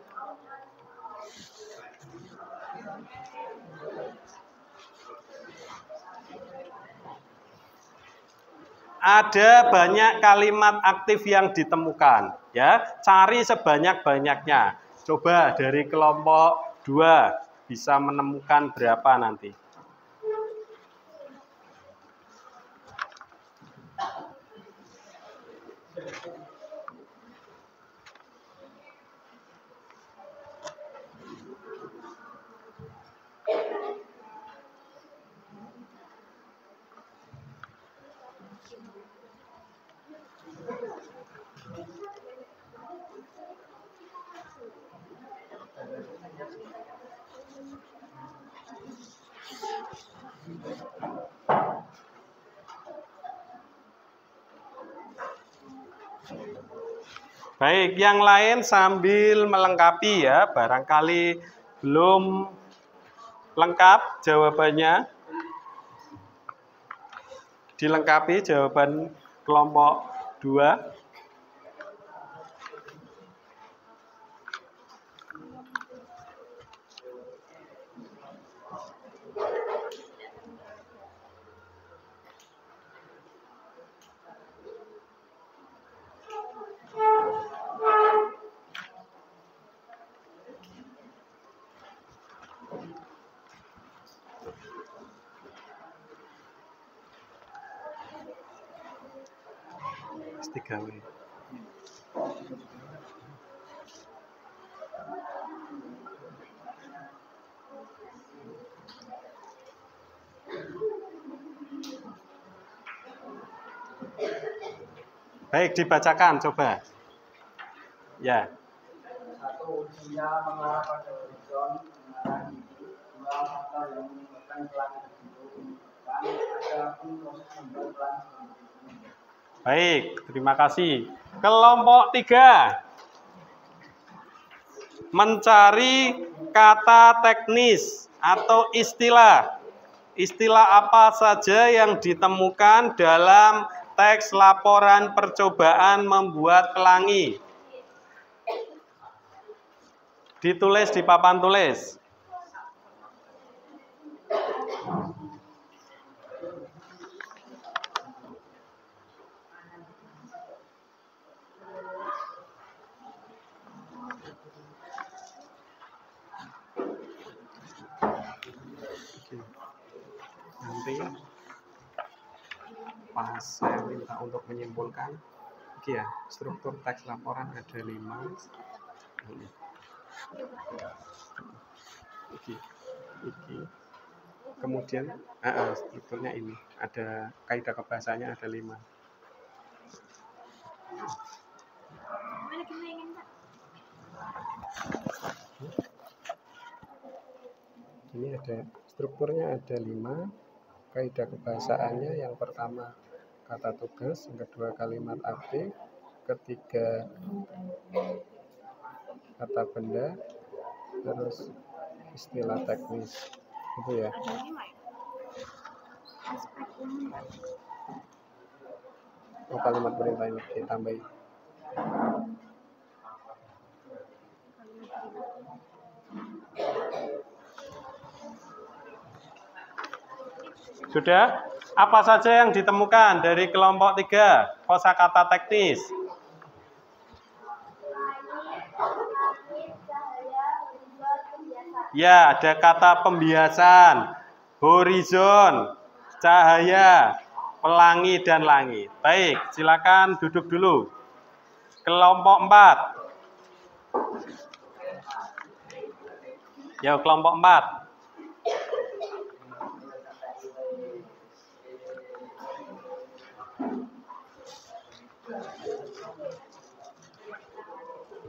Ada banyak kalimat aktif yang ditemukan, ya. Cari sebanyak-banyaknya. Coba dari kelompok 2 bisa menemukan berapa nanti? Baik, yang lain sambil melengkapi ya, barangkali belum lengkap jawabannya. Dilengkapi jawaban kelompok 2. Tiga W. Baik, dibacakan coba. Ya. Satu, usia mengarah pada horizon mengarah itu. Dua, faktor yang menyebabkan pelangi terbentuk. Dan ada pun proses membuat pelangi terbentuk. Baik, terima kasih. Kelompok 3. Mencari kata teknis atau istilah. Istilah apa saja yang ditemukan dalam teks laporan percobaan membuat pelangi? Ditulis di papan tulis. Nanti pas saya minta untuk menyimpulkan, ya, struktur teks laporan ada 5. Kemudian strukturnya ini ada kaidah kebahasanya ada 5. Ini ada strukturnya ada 5. Kaidah kebahasaannya yang pertama kata tugas, yang kedua kalimat aktif, ketiga kata benda, terus istilah teknis. Itu ya. Oh, kalimat perintah ini ditambahin. Sudah? Apa saja yang ditemukan dari kelompok 3? Kosakata teknis. Ya, ada kata pembiasan, horizon, cahaya, pelangi, dan langit. Baik, silakan duduk dulu. Kelompok 4. Ya, kelompok 4.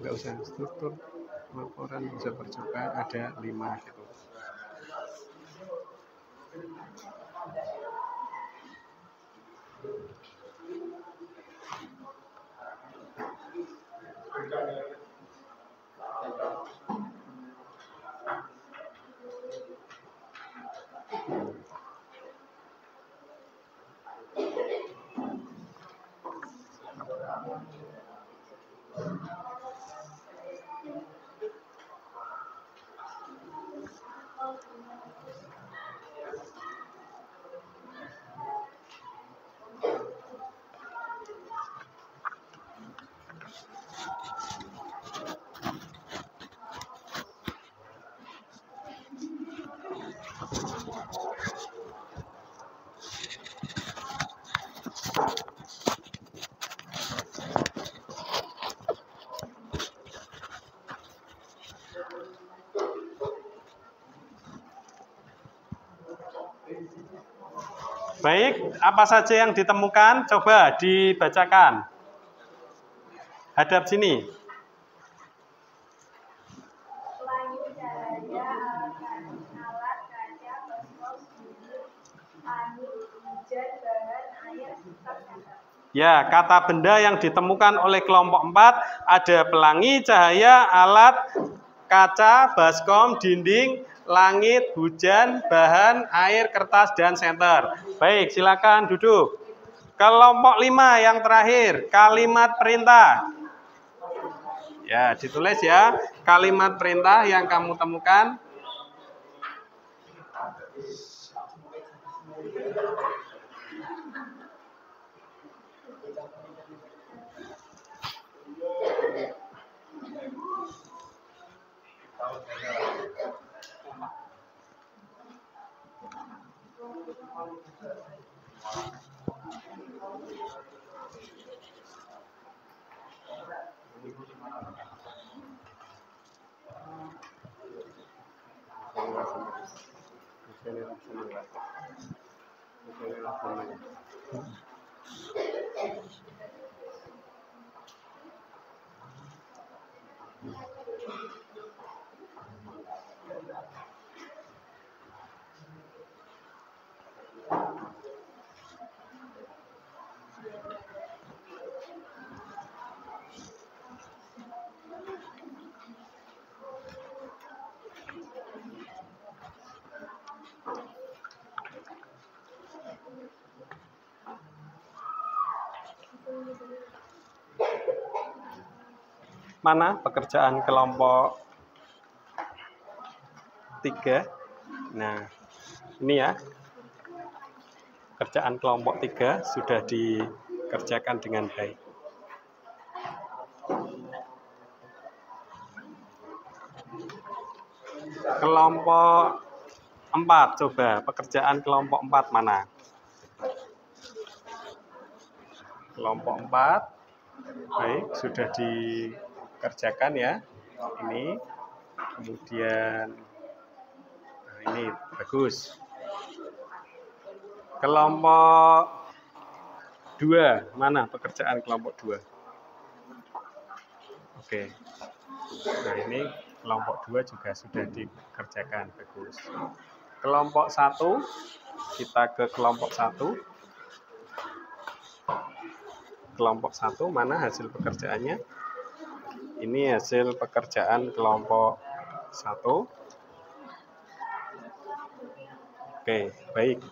Enggak usah, struktur laporan bisa percobaan ada 5 gitu. Baik, apa saja yang ditemukan? Coba dibacakan. Hadap sini. Pelangi, cahaya, alat kaca, baskom, angin, hujan, bahan, air, sifat, kata. Ya, kata benda yang ditemukan oleh kelompok 4 ada pelangi, cahaya, alat, kaca, baskom, dinding, langit, hujan, bahan, air, kertas, dan senter. Baik, silakan duduk. Kelompok 5 yang terakhir, kalimat perintah. Ya, ditulis ya, kalimat perintah yang kamu temukan. Mana pekerjaan kelompok 3? Nah, ini ya. Pekerjaan kelompok 3 sudah dikerjakan dengan baik. Kelompok 4, coba pekerjaan kelompok 4 mana? Kelompok 4. Baik, sudah dikerjakan ya. Ini. Kemudian nah ini bagus. Kelompok 2, mana pekerjaan kelompok 2? Oke. Nah, ini kelompok 2 juga sudah dikerjakan, bagus. Kelompok 1, kita ke kelompok 1. Kelompok 1, mana hasil pekerjaannya? Ini hasil pekerjaan kelompok 1. Oke, baik.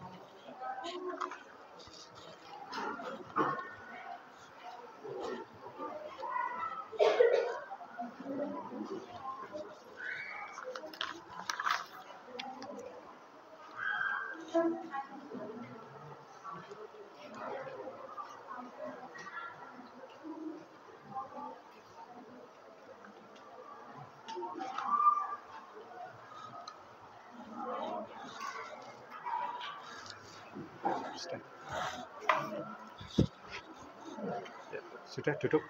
Sudah duduk.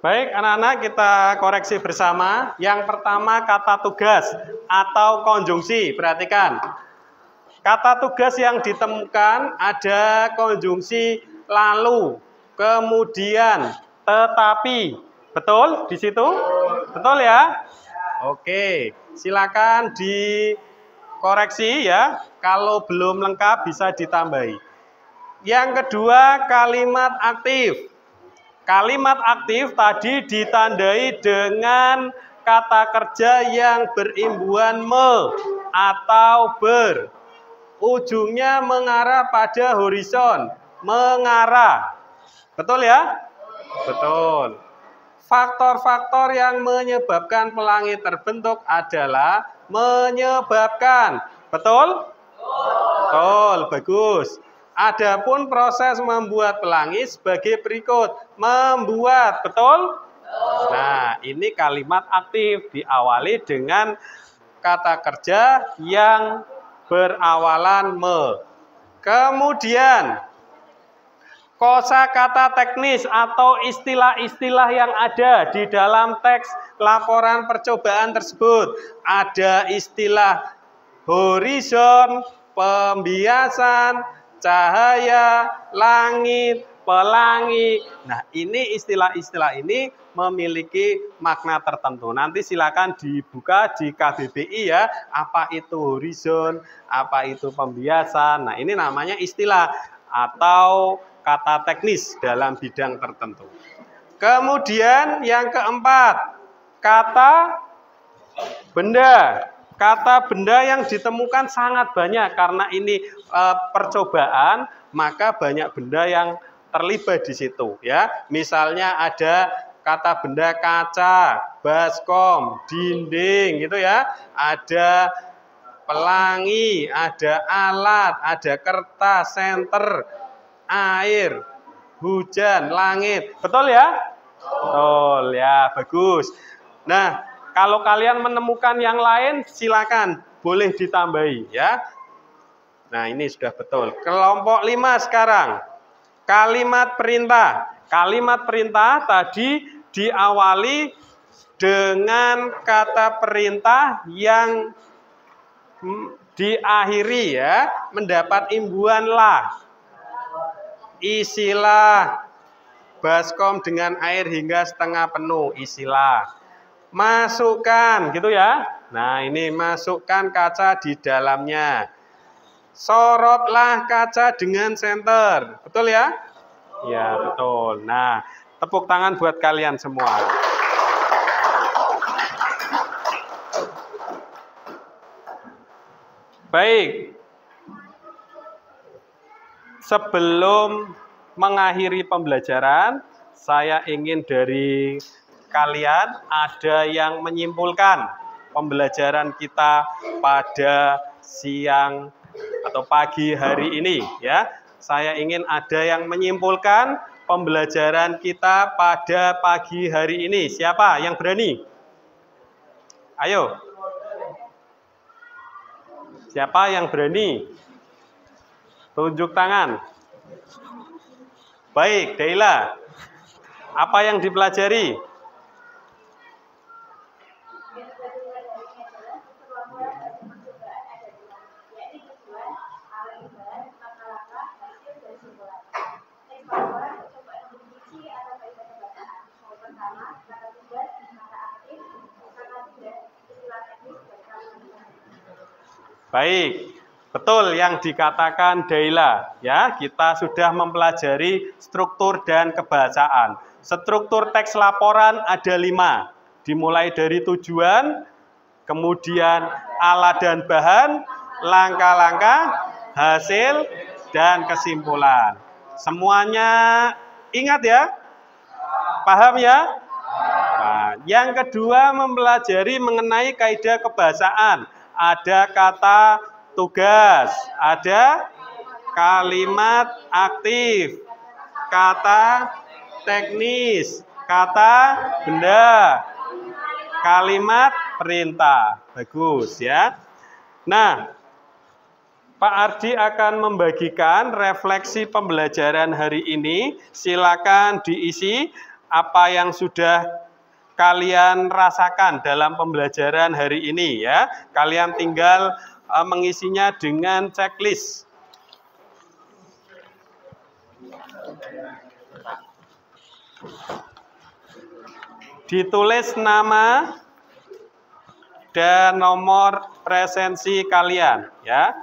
Baik, anak-anak, kita koreksi bersama. Yang pertama, kata tugas atau konjungsi. Perhatikan. Kata tugas yang ditemukan ada konjungsi lalu, kemudian, tetapi. Betul di situ? Betul ya? Oke, silakan dikoreksi ya. Kalau belum lengkap bisa ditambahi. Yang kedua, kalimat aktif. Kalimat aktif tadi ditandai dengan kata kerja yang berimbuhan me atau ber. Ujungnya mengarah pada horizon, mengarah. Betul ya? Betul. Faktor-faktor yang menyebabkan pelangi terbentuk adalah menyebabkan. Betul? Betul, bagus. Adapun proses membuat pelangi sebagai berikut. Membuat, betul? Nah, ini kalimat aktif diawali dengan kata kerja yang berawalan me. Kemudian, kosakata teknis atau istilah-istilah yang ada di dalam teks laporan percobaan tersebut. Ada istilah horizon, pembiasan, cahaya, langit, pelangi. Nah, ini istilah-istilah ini memiliki makna tertentu. Nanti silakan dibuka di KBBI ya, apa itu horizon, apa itu pembiasan. Nah, ini namanya istilah atau kata teknis dalam bidang tertentu. Kemudian yang keempat, kata benda. Kata benda yang ditemukan sangat banyak karena ini percobaan, maka banyak benda yang terlibat di situ ya. Misalnya ada kata benda kaca, baskom, dinding gitu ya. Ada pelangi, ada alat, ada kertas, senter, air, hujan, langit. Betul ya? Betul ya, bagus. Nah, kalau kalian menemukan yang lain, silakan boleh ditambahi ya. Nah, ini sudah betul. Kelompok 5 sekarang. Kalimat perintah. Kalimat perintah tadi diawali dengan kata perintah yang diakhiri ya, mendapat imbuhan lah. Isilah baskom dengan air hingga setengah penuh, isilah. Masukkan gitu ya. Nah, ini masukkan kaca di dalamnya. Sorotlah kaca dengan senter. Betul ya? Ya, betul. Nah, tepuk tangan buat kalian semua. Baik. Sebelum mengakhiri pembelajaran, saya ingin dari kalian ada yang menyimpulkan pembelajaran kita pada siang atau pagi hari ini ya. Saya ingin ada yang menyimpulkan pembelajaran kita pada pagi hari ini. Siapa yang berani? Ayo. Siapa yang berani? Tunjuk tangan. Baik, Daila. Apa yang dipelajari? Baik, betul yang dikatakan Daila ya. Kita sudah mempelajari struktur dan kebahasaan. Struktur teks laporan ada 5, dimulai dari tujuan, kemudian alat dan bahan, langkah-langkah, hasil, dan kesimpulan. Semuanya ingat ya? Paham ya? Nah, yang kedua mempelajari mengenai kaidah kebahasaan. Ada kata tugas, ada kalimat aktif, kata teknis, kata benda, kalimat perintah. Bagus ya. Nah, Pak Ardi akan membagikan refleksi pembelajaran hari ini. Silakan diisi apa yang sudah kalian rasakan dalam pembelajaran hari ini ya. Kalian tinggal mengisinya dengan checklist. Ditulis nama dan nomor presensi kalian ya.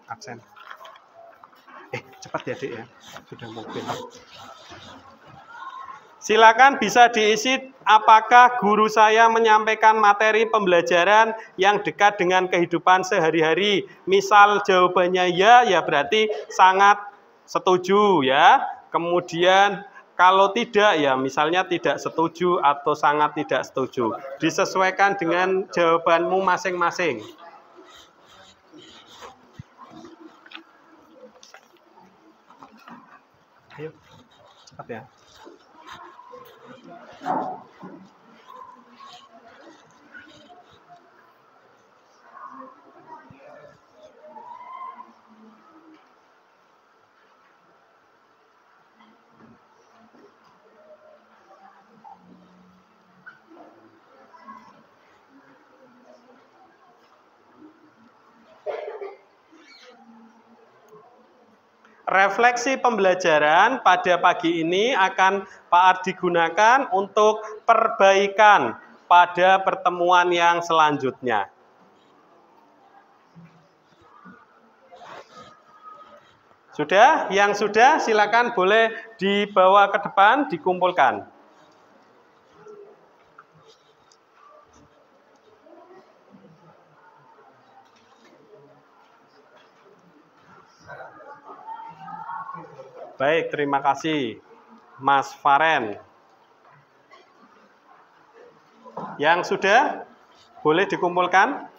Absen. Cepat ya, Dik ya. Sudah mobil. Silakan bisa diisi apakah guru saya menyampaikan materi pembelajaran yang dekat dengan kehidupan sehari-hari. Misal jawabannya ya, ya berarti sangat setuju ya. Kemudian kalau tidak ya misalnya tidak setuju atau sangat tidak setuju. Disesuaikan dengan jawabanmu masing-masing. Ayo, cepat ya. refleksi pembelajaran pada pagi ini akan Pak Ardi gunakan untuk perbaikan pada pertemuan yang selanjutnya. Sudah? Yang sudah silakan boleh dibawa ke depan, dikumpulkan. Baik, terima kasih Mas Faren. Yang sudah boleh dikumpulkan.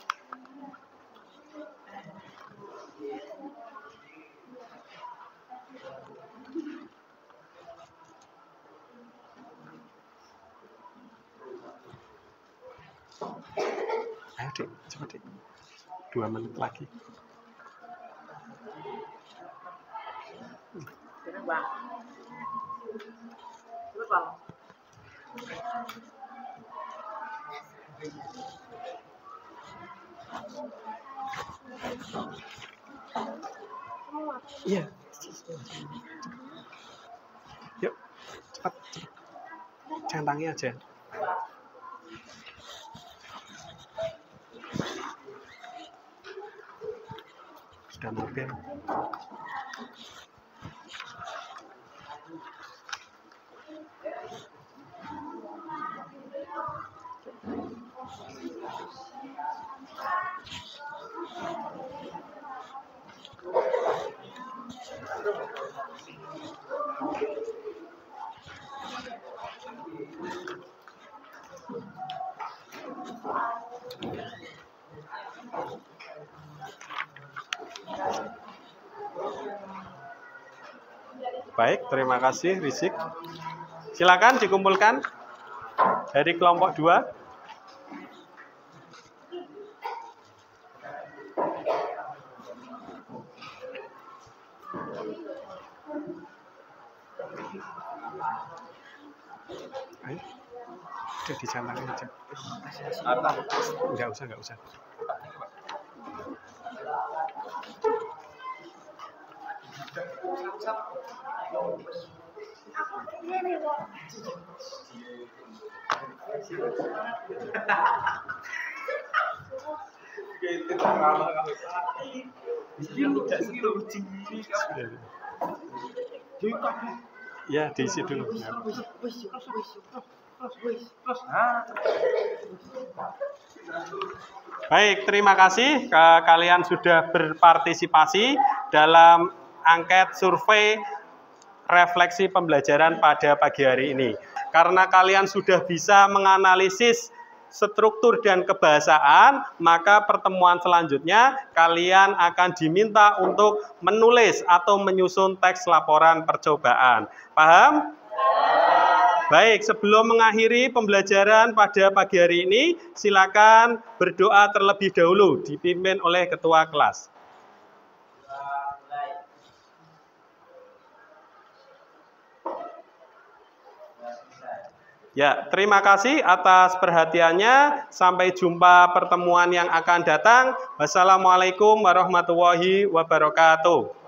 Ayo Dik, coba Dik. 2 menit lagi. Bang. Terus Bang. Iya. Yuk, cepat. Centangnya aja. Sudah mobil. Baik, terima kasih Rizik. Silakan dikumpulkan dari kelompok 2. Ayo, udah dicantangin aja. Enggak usah. Ya, diisi dulu. Baik, terima kasih kalian sudah berpartisipasi dalam angket survei refleksi pembelajaran pada pagi hari ini. Karena kalian sudah bisa menganalisis struktur dan kebahasaan, maka pertemuan selanjutnya kalian akan diminta untuk menulis atau menyusun teks laporan percobaan. Paham? Baik, sebelum mengakhiri pembelajaran pada pagi hari ini, silakan berdoa terlebih dahulu, dipimpin oleh ketua kelas. Ya, terima kasih atas perhatiannya. Sampai jumpa pertemuan yang akan datang. Wassalamualaikum warahmatullahi wabarakatuh.